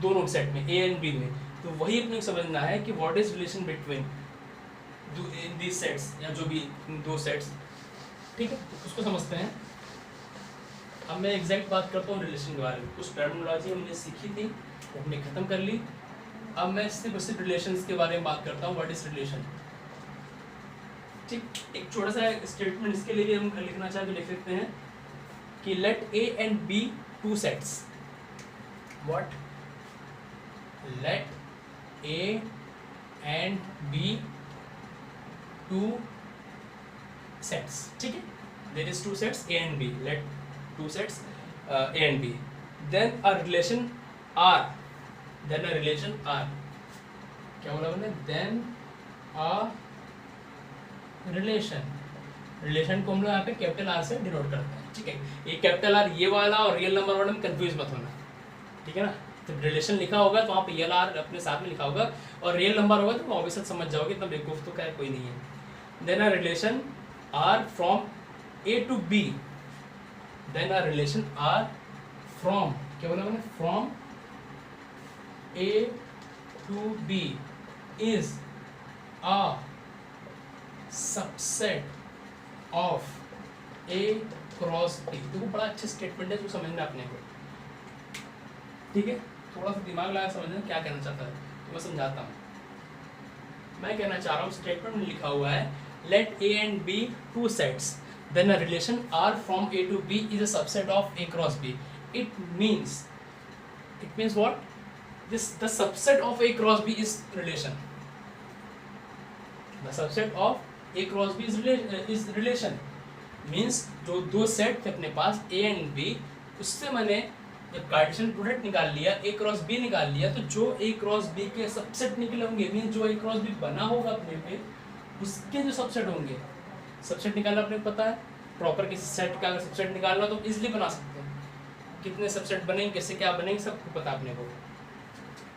दोनों सेट में, ए एंड बी में। तो वही अपने को समझना है कि what is relation between in these sets, या जो भी 2 सेट्स, ठीक है, तो उसको समझते हैं। अब मैं एग्जैक्ट बात करता हूँ रिलेशन के बारे में, कुछ टर्मिनोलॉजी हमने सीखी थी वो हमने ख़त्म कर ली। अब मैं सिर्फ रिलेशंस के बारे में बात करता हूँ, व्हाट इज रिलेशन, ठीक। एक छोटा सा स्टेटमेंट इसके लिए भी हम लिखना चाहें तो लिख सकते हैं कि let A and B two sets, what, let A and B two sets, ठीक है, there is two sets A and B, let two sets A and B, then a relation R, then a relation R, क्या बोला मैंने, then a relation, relation को हम लोग यहाँ पे कैपिटल आर से डिनोट करते हैं, ठीक है, ये कैपिटल आर ये वाला और रियल नंबर वाला में कंफ्यूज मत होना, ठीक है ना, तो रिलेशन लिखा होगा तो वहाँ पे रियल आर अपने साथ में लिखा होगा और रियल नंबर होगा तो ऑब्वियसली समझ जाओगे, इतना बेवकूफ तो क्या कोई नहीं है। Then a relation R from A to B, then a relation R from, क्या बोला मैंने, from A to B is a subset of A cross B. देखो बड़ा अच्छा स्टेटमेंट है, जो समझना अपने को, ठीक है, थोड़ा सा दिमाग लगा समझना क्या कहना चाहता है, तो मैं समझाता हूँ। मैं कहना चाह रहा हूँ स्टेटमेंट में लिखा हुआ है let A and B two sets, then a relation R from A to B is a subset of A cross B. It means what, this the subset of A cross B is relation, the subset of A cross B is relation means जो दो set थे अपने पास A and B, उससे मैंने जब Cartesian product निकाल लिया A cross B निकाल लिया, तो जो A क्रॉस B के सबसेट निकले होंगे, मीन्स जो A क्रॉस B बना होगा अपने पे उसके जो सबसेट होंगे, सबसेट निकालना अपने को पता है, प्रॉपर किसी सेट का अगर सबसेट निकालना तो इजीली बना सकते हैं, कितने सबसेट बनेंगे, कैसे क्या बनेंगे सबको पता अपने को,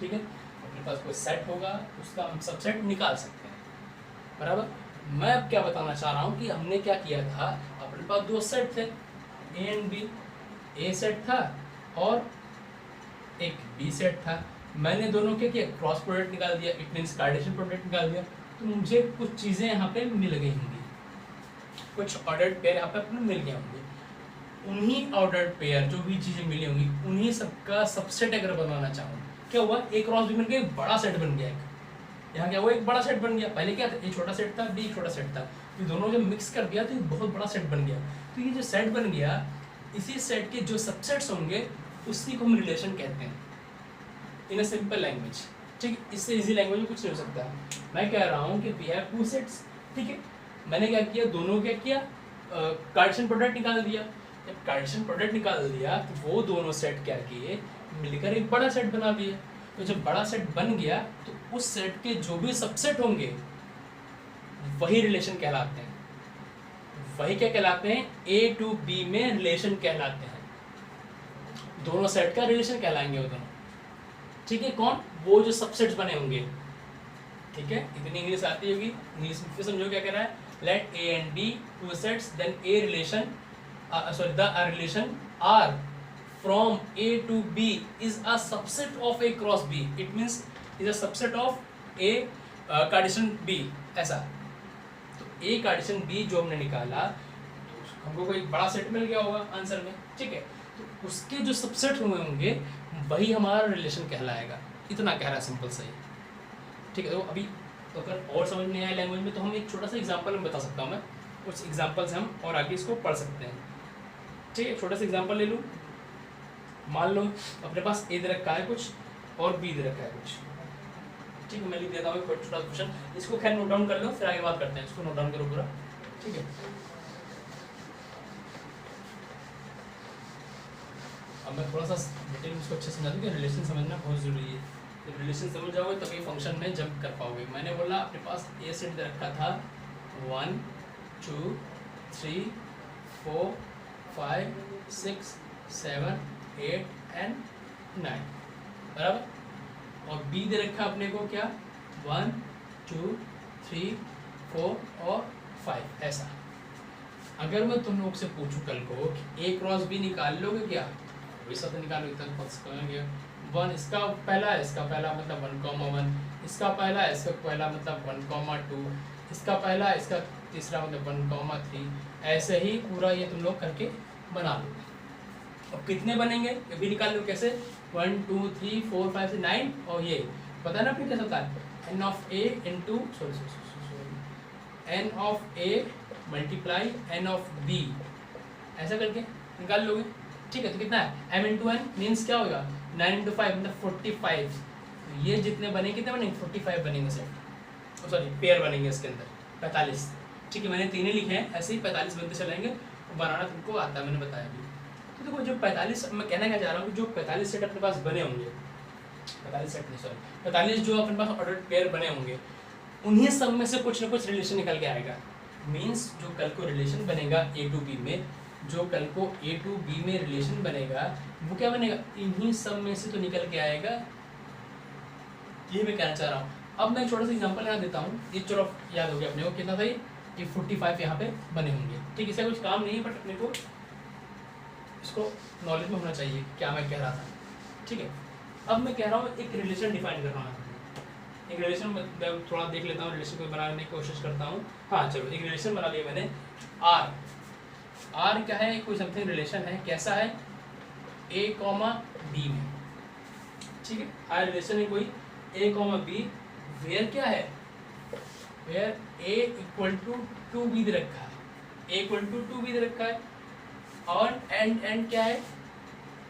ठीक है, अपने पास कोई सेट होगा उसका हम सबसेट निकाल सकते हैं, बराबर। मैं अब क्या बताना चाह रहा हूँ कि हमने क्या किया था, अपने पास दो सेट थे A and B, A set था और एक बी सेट था, मैंने दोनों क्या किया, क्रॉस प्रोडक्ट निकाल दिया, इट मीन्स कार्टेशियन प्रोडक्ट निकाल दिया, तो मुझे कुछ चीज़ें यहाँ पे मिल गई होंगी, कुछ ऑर्डर्ड पेयर यहाँ पे अपने मिल गए होंगे, उन्हीं ऑर्डर्ड पेयर जो भी चीज़ें मिली होंगी उन्हीं सबका सबसेट अगर बनवाना चाहूँ, क्या हुआ, ए क्रॉस बी मिल गया, एक बड़ा सेट बन गया, एक यहाँ क्या हुआ, एक बड़ा सेट बन गया, पहले क्या था, ए छोटा सेट था, बी छोटा सेट था, तो दोनों जब मिक्स कर दिया तो एक बहुत बड़ा सेट बन गया, तो ये जो सेट बन गया, इसी सेट के जो सबसेट्स होंगे उसी को हम रिलेशन कहते हैं, इन अ सिंपल लैंग्वेज, ठीक है, इससे इजी लैंग्वेज में कुछ नहीं हो सकता। मैं कह रहा हूँ कि वी हैव टू सेट्स, ठीक है, मैंने क्या किया, दोनों क्या किया, कार्टेशियन प्रोडक्ट निकाल दिया, जब कार्टेशियन प्रोडक्ट निकाल दिया तो वो दोनों सेट क्या किए, मिलकर एक बड़ा सेट बना दिया, तो जब बड़ा सेट बन गया तो उस सेट के जो भी सबसेट होंगे वही रिलेशन कहलाते हैं, वही क्या कहलाते हैं, ए टू बी में रिलेशन कहलाते हैं, दोनों सेट का रिलेशन कहलाएंगे वो दोनों, ठीक है, कौन, वो जो सबसेट्स बने होंगे, ठीक है, इतनी इंग्लिश आती होगी, इंग्लिश में फिर समझो क्या कह रहा है, let A and B two sets, then a relation the relation R from A to B is a subset of A cross B. It means is a subset of A Cartesian B, ऐसा, तो A Cartesian B जो हमने निकाला तो हमको कोई बड़ा set मिल गया होगा आंसर में, ठीक है, तो उसके जो सबसेट हुए होंगे वही हमारा रिलेशन कहलाएगा, इतना कह रहा है सिंपल सही, ठीक है। तो अभी तो अगर और समझ नहीं आया लैंग्वेज में तो हम एक छोटा सा एग्जांपल में बता सकता हूँ मैं, उस एग्जांपल से हम और आगे इसको पढ़ सकते हैं, ठीक है। छोटा सा एग्जांपल ले लूँ, मान लो अपने पास ए दे रखा है कुछ और बी दे रखा है कुछ, ठीक है, मैं लिख देता हूँ एक छोटा क्वेश्चन, इसको खैर नोट डाउन कर लो फिर आगे बात करते हैं, इसको नोट डाउन करो पूरा, ठीक है। अब मैं थोड़ा सा डिटेल में इसको अच्छे से समझा दूँ कि रिलेशन समझना बहुत ज़रूरी है, जब रिलेशन समझ जाओगे तभी फंक्शन में जंप कर पाओगे। मैंने बोला अपने पास ए सेट दे रखा था 1 2 3 4 5 6 7 8 एंड 9, बराबर, और बी दे रखा अपने को क्या 1 2 3 4 और 5, ऐसा। अगर मैं तुम लोग से पूछूं कल को कि ए क्रॉस बी निकाल लोगे क्या, वैसा तो निकालोगे, तक पकड़ेंगे, 1 इसका पहला है, इसका पहला मतलब 1,1, इसका पहला है, इसका पहला मतलब 1,2, इसका पहला है, इसका तीसरा मतलब 1,3, ऐसे ही पूरा ये तुम लोग करके बना लो। अब कितने बनेंगे ये भी निकाल लो, कैसे 1 2 3 4 5 से 9, और ये पता है ना फिर कैसे होता है, n of a into n of a multiply n of b, ऐसा करके निकाल लोगे, ठीक है। तो कितना है m इंटू एन मीन्स क्या होगा 9 इंटू 5 मतलब 45। तो ये जितने बने कितने बनेंगे 45 बनेंगे सेट, सॉरी पेयर बनेंगे इसके अंदर 45, ठीक है। मैंने 3 ही लिखे हैं, ऐसे ही 45 बनते चलेंगे, बनाना तुमको आता है, मैंने बताया अभी। तो देखो जो 45, मैं कहना क्या चाह रहा हूँ कि जो 45 सेट अपने पास बने होंगे, 45 सेट नहीं सॉरी 45 जो अपने पास ऑर्डर पेयर बने होंगे, उन्हीं सब में से कुछ ना कुछ रिलेशन निकल के आएगा। मीन्स जो कल को रिलेशन बनेगा ए टू बी में, जो कल को ए टू बी में रिलेशन बनेगा वो क्या बनेगा, इन्हीं सब में से तो निकल के आएगा, ये मैं कहना चाह रहा हूँ। अब मैं छोटा सा एग्जांपल यहाँ देता हूँ, ये चलो याद हो गया अपने को कितना था ये 45 यहाँ पे बने होंगे, ठीक। इसका कुछ काम नहीं है बट अपने को इसको नॉलेज में होना चाहिए क्या मैं कह रहा था, ठीक है। अब मैं कह रहा हूँ एक रिलेशन डिफाइन कर रहा हूँ, एक रिलेशन मैं थोड़ा देख लेता हूँ, रिलेशन को बनाने की कोशिश करता हूँ। हाँ चलो एक रिलेशन बना लिया मैंने, आर क्या है, कोई समथिंग रिलेशन है, कैसा है ए कॉमा बी में, ठीक है। आर रिलेशन है कोई ए कॉमा बी, वेयर क्या है, where A equal to B दे रखा है, ए इक्वल टू बी दे रखा है, और एंड क्या है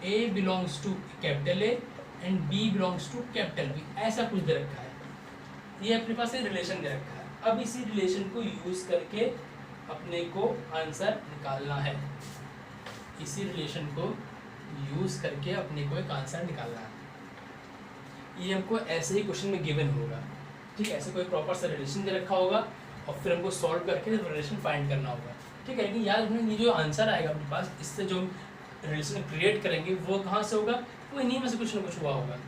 A belongs to capital A and B belongs to capital B, ऐसा कुछ दे रखा है। ये अपने पास एक रिलेशन दे रखा है। अब इसी रिलेशन को यूज करके अपने को आंसर निकालना है, इसी रिलेशन को यूज करके अपने को एक आंसर निकालना है। ये हमको ऐसे ही क्वेश्चन में गिवन होगा, ठीक है। ऐसे कोई प्रॉपर सा रिलेशन दे रखा होगा और फिर हमको सॉल्व करके रिलेशन फाइंड करना होगा, ठीक है। लेकिन याद रखना ये जो आंसर आएगा अपने पास, इससे जो रिलेशन क्रिएट करेंगे वो कहाँ से होगा, वो इन्हीं में से कुछ ना कुछ हुआ होगा।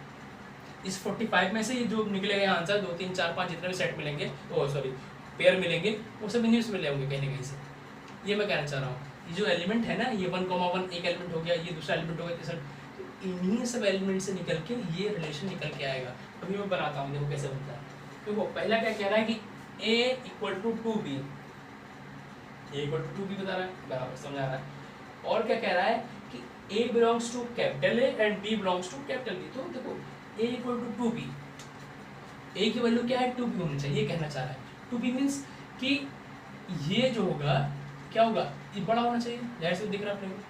इस 45 में से ये जो निकलेगा आंसर 2 3 4 5 जितने भी सेट मिलेंगे, ओ सॉरी पेयर मिलेंगे, वो सब इन्हीं से मिले होंगे कहीं ना कहीं से। ये मैं कहना चाह रहा हूँ, ये जो एलिमेंट है ना, ये 1,1 एक एलिमेंट हो गया, ये दूसरा एलिमेंट हो गया, तीसरा, तो इन्हीं सब एलिमेंट से निकल के ये रिलेशन निकल के आएगा। अभी मैं बनाता हूँ, देखो कैसे बनता है। देखो पहला क्या कह रहा है कि A equal to 2b, A equal to 2b बता रहा है, बराबर समझ आ रहा है। और क्या कह रहा है कि a belongs to capital A and b belongs to capital b। तो देखो a equal to 2b, a की वैल्यू क्या है 2b होनी चाहिए, ये कहना चाह रहा है। 2b मीन्स कि ये जो होगा क्या होगा, ये बड़ा होना चाहिए, जाहिर से दिख रहा है अपने को,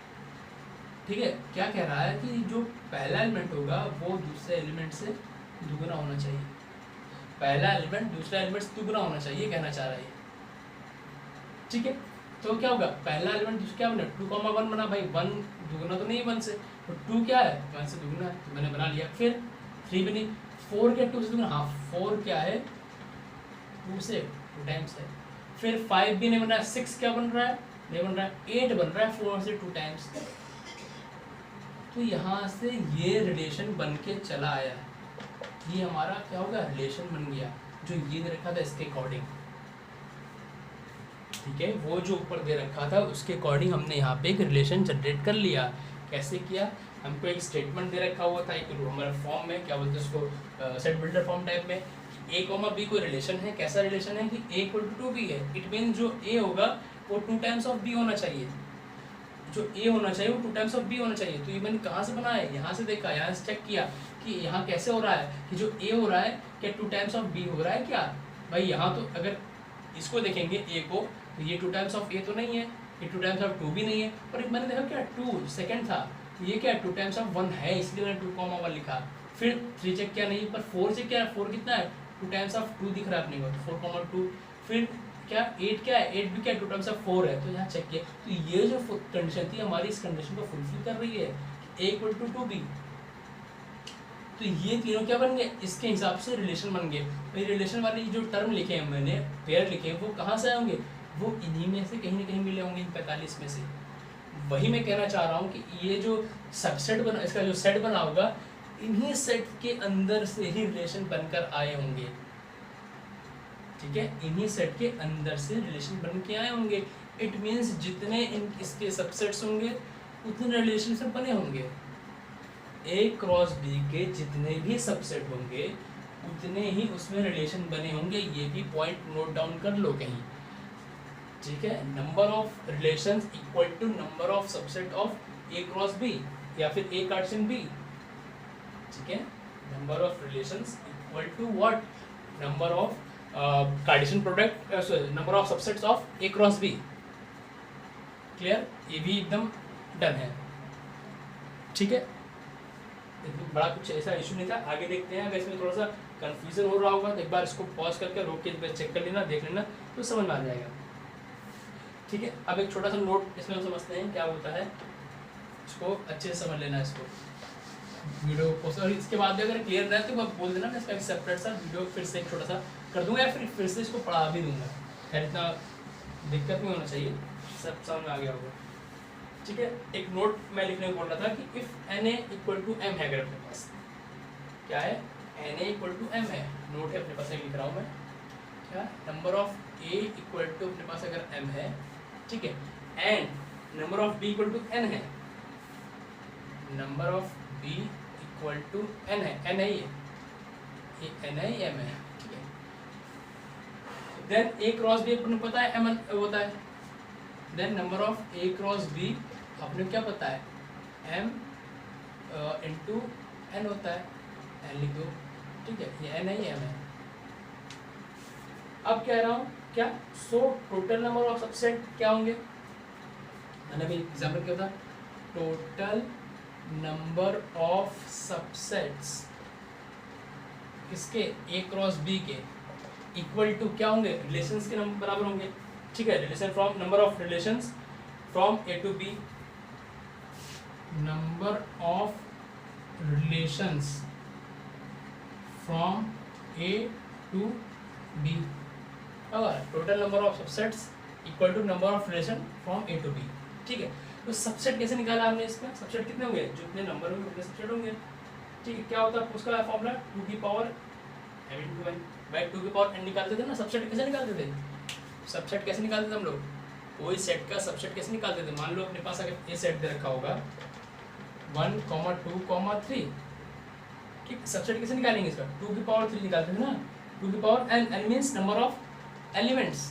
ठीक है। क्या कह रहा है कि जो पहला एलिमेंट होगा वो दूसरे एलिमेंट से दुगना होना चाहिए, पहला एलिमेंट दूसरा एलिमेंट से दुगना होना चाहिए, कहना चाह रहा है, ठीक है। तो क्या होगा, पहला एलिमेंट क्या बना 2,1 बना, भाई 1 दुगना तो नहीं है 1 से, तो 2 क्या है 1 से दुगना है, तो मैंने बना लिया। फिर 3 बनी, 4 क्या 2 से दुगना, हाँ 4 क्या है 2 से 2 टाइम्स है। फिर 5 भी नहीं बन रहा है, 6 क्या बन रहा है नहीं बन रहा है, 8 बन रहा है 4 से 2 टाइम्स। तो यहाँ से ये रिलेशन बन के चला आया, ये हमारा क्या होगा रिलेशन बन गया, जो ये दे रखा था इसके अकॉर्डिंग, ठीक है। वो जो ऊपर दे रखा था उसके अकॉर्डिंग हमने यहाँ पे एक रिलेशन जनरेट कर लिया। कैसे किया, हमको एक स्टेटमेंट दे रखा हुआ था एक हमारा फॉर्म में, क्या बोलते हैं उसको सेट बिल्डर फॉर्म टाइप में, ए कॉमा बी कोई रिलेशन है, कैसा रिलेशन है कि ए इक्वल टू 2b है, इट मीन जो ए होगा वो 2 टाइम्स ऑफ बी होना चाहिए, जो ए होना चाहिए वो 2 टाइम्स ऑफ बी होना चाहिए। तो ये मैंने कहाँ से बनाया है, यहाँ से देखा, यहाँ से चेक किया कि यहाँ कैसे हो रहा है कि जो ए हो रहा है क्या 2 टाइम्स ऑफ बी हो रहा है क्या, भाई यहाँ तो अगर इसको देखेंगे ए को तो ये 2 टाइम्स ऑफ ए तो नहीं है, ये 2 टाइम्स ऑफ 2 भी नहीं है, और मैंने देखा क्या 2 सेकंड था, ये क्या 2 टाइम्स ऑफ 1 है, इसलिए मैंने 2,1 लिखा। फिर 3 चेक किया नहीं, पर 4 चेक किया, 4 कितना है 2 टाइम्स ऑफ 2 दिख रहा है अपने को, 4,2। फिर क्या 8 क्या है 8 भी क्या 2 टाइम्स ऑफ 4 है, तो यहाँ चेक किया। तो ये जो कंडीशन थी हमारी इस कंडीशन को फुलफिल कर रही है, ए इक्वल टू 2b। तो ये तीनों क्या बन गए, इसके हिसाब से रिलेशन बन गए। तो ये रिलेशन वाली जो टर्म लिखे हैं मैंने, पेयर लिखे हैं, वो कहाँ से आएंगे, वो इन्हीं में से कहीं ना कहीं मिले होंगे, इन 45 में से। वही मैं कहना चाह रहा हूँ कि ये जो सबसेट बना, इसका जो सेट बना होगा, इन्हीं सेट के अंदर से ही रिलेशन बनकर आए होंगे, ठीक है। इन्हीं सेट के अंदर से रिलेशन बन के आए होंगे। इट मीन्स जितने इसके सबसेट्स होंगे उतने रिलेशनशिप बने होंगे। ए क्रॉस बी के जितने भी सबसेट होंगे उतने ही उसमें रिलेशन बने होंगे। ये भी पॉइंट नोट डाउन कर लो कहीं, ठीक है। Number of relations equal to number of subset of A cross B या फिर ए कार्टेशियन बी, ठीक है। Number of relations equal to what, number of Cartesian product, number of subsets of A cross B. Clear, ये भी एकदम done है। ठीक है, इतना बड़ा कुछ ऐसा इशू नहीं था। आगे देखते हैं, अगर इसमें थोड़ा सा कंफ्यूजन हो रहा होगा तो एक बार इसको पॉज करके रोक के चेक कर लेना, देख लेना, तो समझ में आ जाएगा। ठीक है, अब एक छोटा सा नोट इसमें हम समझते हैं क्या होता है, इसको अच्छे से समझ लेना इसको वीडियो को। और इसके बाद अगर क्लियर रहे तो बोल देना, मैं इसका एक सेपरेट सा वीडियो फिर से एक छोटा सा कर दूंगा या फिर से इसको पढ़ा भी दूंगा। खैर इतना दिक्कत नहीं होना चाहिए, सब समझ में आ गया होगा। ठीक है, एक नोट मैं लिखने को बोल रहा था कि if n A equal to m है, अगर अपने पास क्या है, n A equal to m है, नोट है अपने पास, लिख रहा हूँ मैं क्या, number of A equal to अपने पास अगर एम है, ठीक है, and number of B equal to n है, number of B equal to n है, एन है ये एन है, एम है, ठीक है। देन ए क्रॉस बी अपने पता है एम होता है, then number of A cross B अपने क्या पता है, एम इंटू एन होता है, एन लिख दो, ठीक है, ये एन है, ये एम है। अब कह रहा हूँ क्या, so total number of subset क्या होंगे, मैंने अभी एग्जाम्पल क्या था, टोटल नंबर ऑफ सबसेट्स किसके, ए क्रॉस बी के, इक्वल टू क्या होंगे, रिलेशंस के नंबर बराबर होंगे। ठीक है, relation from number of relations from A to B, number of relations from A to B, और total number of subsets equal to number of relation from A to B. ठीक है, तो सबसेट कैसे निकाला हमने इसका, सबसेट कितने होंगे, जितने नंबर होंगे उतने सबसेट होंगे। ठीक है, क्या होता है उसका फॉर्मूला, 2 की power m into n, by 2 की पावर n निकालते थे ना। सबसेट कैसे निकालते थे, सबसेट कैसे निकालते थे हम लोग, कोई सेट का सबसेट कैसे निकालते थे, मान लो अपने पास अगर ए सेट दे रखा होगा 1, 2, 3, ठीक, सबसेट कैसे निकालेंगे इसका, 2 की पावर 3 निकालते थे ना, 2 की power n, n means number of elements,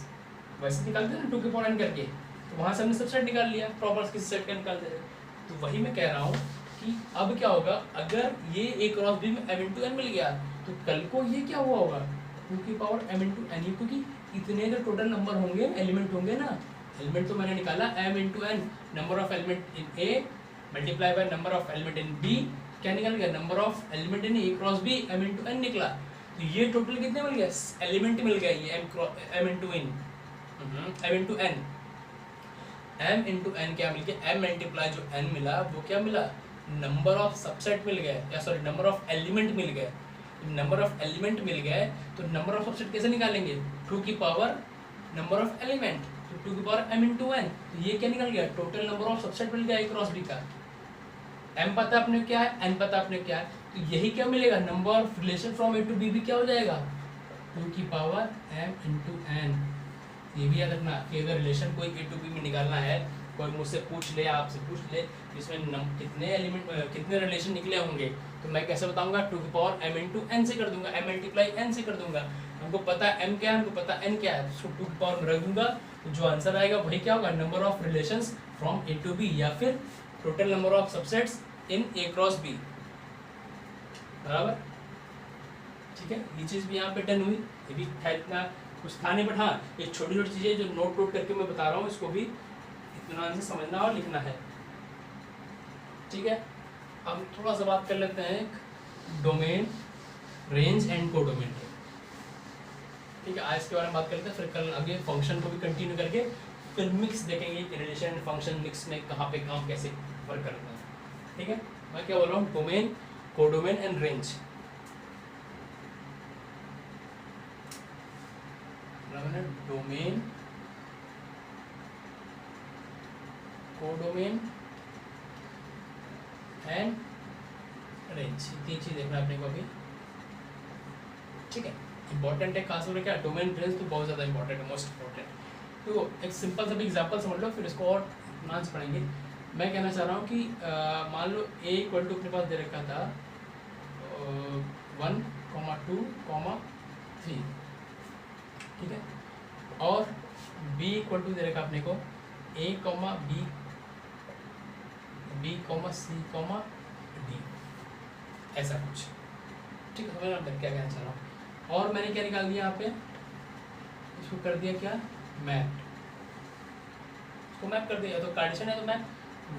वैसे निकालते थे ना 2 की पावर n करके, तो वहाँ से हमने सबसेट निकाल लिया, प्रॉपर्स किसी सेट का निकालते थे। तो वही मैं कह रहा हूँ कि अब क्या होगा, अगर ये ए क्रॉस बी में m इंटू एन मिल गया, तो कल को ये क्या हुआ होगा, 2 की पावर m इंटू एन, क्योंकि इतने जो टोटल नंबर होंगे, एलिमेंट होंगे ना, एलिमेंट तो मैंने निकाला m into N, number of element in A multiply by number of element in B, क्या निकल गया, number of element in A cross B m into N निकला। तो ये टोटल कितने मिल गया, एलिमेंट मिल गया ये m into N, m into N क्या मिल गया, m मल्टीप्लाई जो n मिला वो क्या मिला, नंबर ऑफ सबसेट मिल गए, या सॉरी नंबर ऑफ एलिमेंट मिल गए। नंबर ऑफ एलिमेंट मिल गए तो नंबर ऑफ सबसेट कैसे निकालेंगे, 2 की पावर नंबर ऑफ एलिमेंट, तो 2 की पावर m इंटू एन, तो ये क्या निकल गया, टोटल नंबर ऑफ सबसेट मिल गया ए क्रॉस बी का। m पता अपने क्या है, n पता अपने क्या है, तो यही क्या मिलेगा, number of relation from A to B भी क्या हो जाएगा, 2 की पावर m इंटू एन। ये भी याद रखना कि अगर रिलेशन कोई ए टू बी में निकालना है, कोई मुझसे पूछ ले, आपसे पूछ ले इसमें कितने एलिमेंट कितने रिलेशन निकले होंगे, तो मैं कैसे बताऊंगा, 2 की पावर m इंटू एन से कर दूंगा, m मल्टीप्लाई n से कर दूंगा। हमको पता है m क्या है, हमको पता है n क्या है, उसको 2 की पावर में रख दूंगा, तो जो आंसर आएगा वही क्या होगा, number of relations from A to B, या फिर total number of subsets in A cross B, बराबर। ठीक है, ये चीज़ भी यहाँ पे डन हुई, ये भी इतना कुछ था नहीं, बट हाँ ये छोटी छोटी चीज़ें जो नोट करके मैं बता रहा हूँ, इसको भी इतना से समझना और लिखना है। ठीक है, अब थोड़ा सा बात कर लेते हैं डोमेन, रेंज एंड कोडोमेन के। ठीक है, आज इसके बारे में बात कर लेते हैं, फिर कल आगे फंक्शन को भी कंटिन्यू करके फिर मिक्स देखेंगे कि रिलेशन एंड फंक्शन मिक्स में कहाँ पे काम कैसे वर्क करता है। ठीक है, मैं क्या बोल रहा हूँ, domain, codomain and range. Domain, codomain and range, तीन चीज देखना अपने को अभी। ठीक है, इंपॉर्टेंट है, खास करके क्या डोमेन, रेंज तो बहुत ज़्यादा इंपॉर्टेंट है, मोस्ट इंपॉर्टेंट। तो एक सिंपल सा भी एग्जांपल समझ लो, फिर इसको और नाच पढ़ेंगे। मैं कहना चाह रहा हूँ कि मान लो a इक्वल टू अपने पास दे रखा था 1, 2, 3, ठीक है, और b इक्वल टू दे रखा अपने को a, b, c, d, ऐसा कुछ। ठीक है, मैं क्या कहना चाह रहा हूँ, और मैंने क्या निकाल दिया यहाँ पे, इसको कर दिया क्या, मैप, इसको मैप कर दिया, तो कार्टेशियन है तो मैप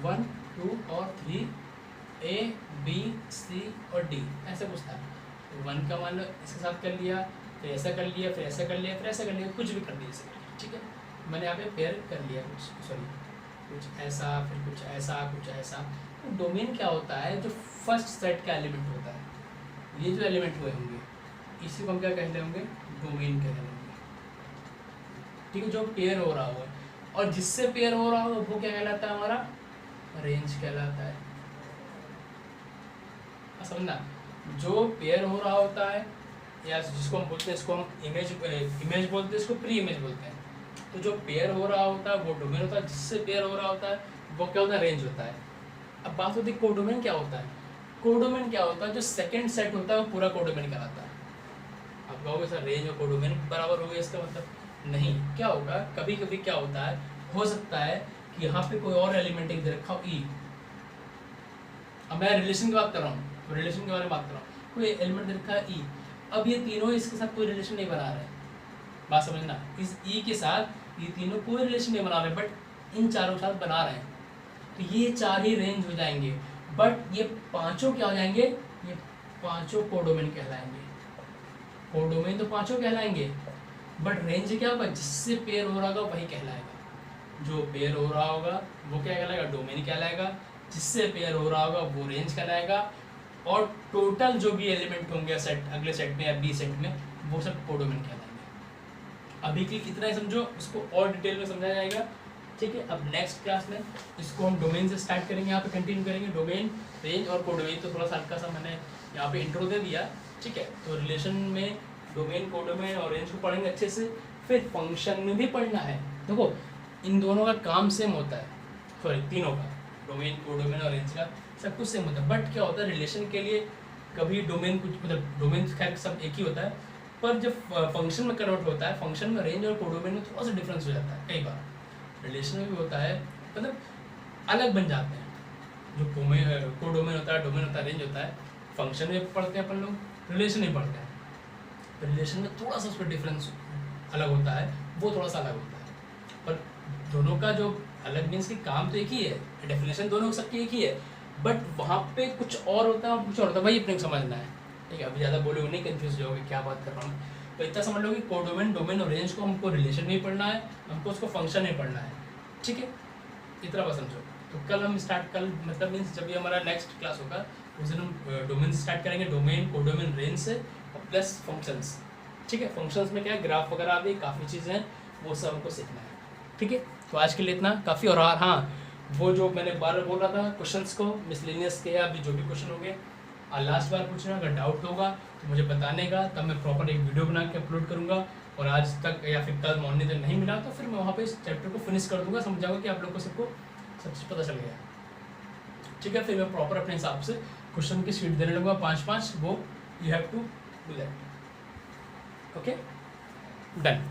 1, 2 और 3, A B C और D, ऐसे कुछ था। तो 1 का मान लो इसके साथ कर लिया, फिर ऐसा कर लिया, फिर ऐसा कर लिया, फिर ऐसा कर लिया, कुछ भी कर दिया इसे, ठीक है। मैंने यहाँ पे पेयर कर लिया कुछ ऐसा, फिर कुछ ऐसा, कुछ ऐसा। तो डोमेन क्या होता है, जो फर्स्ट सेट का एलिमेंट होता है, ये जो एलिमेंट हुए होंगे इसी को हम क्या कहते होंगे, डोमेन कहते होंगे, ठीक है, जो पेयर हो रहा होगा। और जिससे पेयर हो रहा होगा वो क्या कहलाता है, हमारा रेंज कहलाता है। समझना, जो पेयर हो रहा होता है या जिसको हम बोलते हैं, इसको हम इमेज बोलते हैं, इसको प्री इमेज बोलते हैं। तो जो पेयर हो रहा होता है वो डोमेन होता है, जिससे पेयर हो रहा होता है वो क्या होता है, रेंज होता है। अब बात होती है कोडोमेन क्या होता है। कोडोमेन क्या होता है, जो सेकंड सेट होता है वो पूरा कोडोमेन कहलाता है। आप कहोगे सर रेंज और कोडोमेन बराबर हो गया, इसका मतलब नहीं। क्या होगा, कभी कभी क्या होता है, हो सकता है कि यहाँ पे कोई और एलिमेंट दे रखा हो ई। अब मैं रिलेशन की बात कर रहा हूँ, तो रिलेशन के बारे में बात कर रहा हूँ, कोई एलिमेंट दे रखा है ई। अब ये तीनों इसके साथ कोई रिलेशन नहीं बना रहे, बात समझना, इस ई के साथ ये तीनों कोई रिलेशन नहीं बना रहे, बट इन चारों के साथ बना रहे हैं। तो ये चार ही रेंज हो जाएंगे, बट ये पांचों क्या हो जाएंगे, ये पांचों कोडोमेन कहलाएंगे। कोडोमेन तो पांचों कहलाएंगे, बट रेंज क्या होगा, जिससे पेयर हो रहा होगा वही कहलाएगा। जो पेयर हो रहा होगा वो क्या कहलाएगा, डोमेन कहलाएगा। जिससे पेयर हो रहा होगा वो रेंज कहलाएगा। और टोटल जो भी एलिमेंट होंगे सेट, अगले सेट में या बी सेट में, वो सब कोडोमेन कहलाएंगे। अभी के इतना ही समझो, इसको और डिटेल में समझाया जाएगा, ठीक है। अब नेक्स्ट क्लास में इसको हम डोमेन से स्टार्ट करेंगे, यहाँ पे कंटिन्यू करेंगे, डोमेन, रेंज और कोडोमेन। तो थोड़ा सा हल्का सा मैंने यहाँ पे इंट्रो दे दिया, ठीक है। तो रिलेशन में डोमेन, कोडोमेन और रेंज को पढ़ेंगे अच्छे से। फिर फंक्शन में भी पढ़ना है। देखो इन दोनों का काम सेम होता है, सॉरी तीनों का, डोमेन, कोडोमेन और रेंज का सब कुछ सेम होता है। बट क्या होता है, रिलेशन के लिए कभी डोमेन कुछ, मतलब डोमेन खैर सब एक ही होता है, पर जब फंक्शन में कन्वर्ट होता है, फंक्शन में रेंज और कोडोमेन में थोड़ा सा डिफरेंस हो जाता है। कई बार रिलेशन में भी होता है, मतलब अलग बन जाते हैं। जो कोडोमेन होता है, डोमेन होता है, रेंज होता है, फंक्शन में पढ़ते हैं अपन लोग, रिलेशन में पढ़ते हैं। तो रिलेशन में थोड़ा सा उसमें डिफरेंस अलग होता है, वो थोड़ा सा अलग होता है। पर दोनों का जो अलग मीन्स कि काम तो एक ही है, डेफिनेशन दोनों सबकी एक ही है, बट वहाँ पे कुछ और होता है, कुछ और होता है, वही अपने को समझना है, ठीक है। अभी ज़्यादा बोलोगे नहीं, कन्फ्यूज हो क्या बात कर रहा हूँ। तो इतना समझ लो कि कोडोमेन, डोमेन और रेंज को हमको रिलेशन में ही पढ़ना है, हमको उसको फंक्शन में पढ़ना है, ठीक है। इतना बस समझो। तो कल हम स्टार्ट, कल मतलब मीन्स जब ये हमारा नेक्स्ट क्लास होगा उस दिन हम डोमेन से स्टार्ट करेंगे, डोमेन, कोडोमेन, रेंज से, और प्लस फंक्शंस, ठीक है। फंक्शंस में क्या है, ग्राफ वगैरह आ गई, काफ़ी चीज़ें हैं, वो सब हमको सीखना है, ठीक है। तो आज के लिए इतना काफ़ी। और हाँ, वो जो मैंने बार बोल रहा था क्वेश्चंस को, मिसलेनियस के या अभी जो भी क्वेश्चन हो गए, लास्ट बार पूछना, अगर डाउट होगा तो मुझे बताने का, तब मैं प्रॉपर एक वीडियो बना के अपलोड करूँगा। और आज तक या फिर कल मॉर्निंग तक नहीं मिला तो फिर मैं वहाँ पे इस चैप्टर को फिनिश कर दूँगा, समझाऊँगा कि आप लोग को सबको सब चीज़ पता चल गया, ठीक है। फिर मैं प्रॉपर अपने हिसाब से क्वेश्चन की शीट देने लगूँगा 5-5, वो you have to do that, okay, done.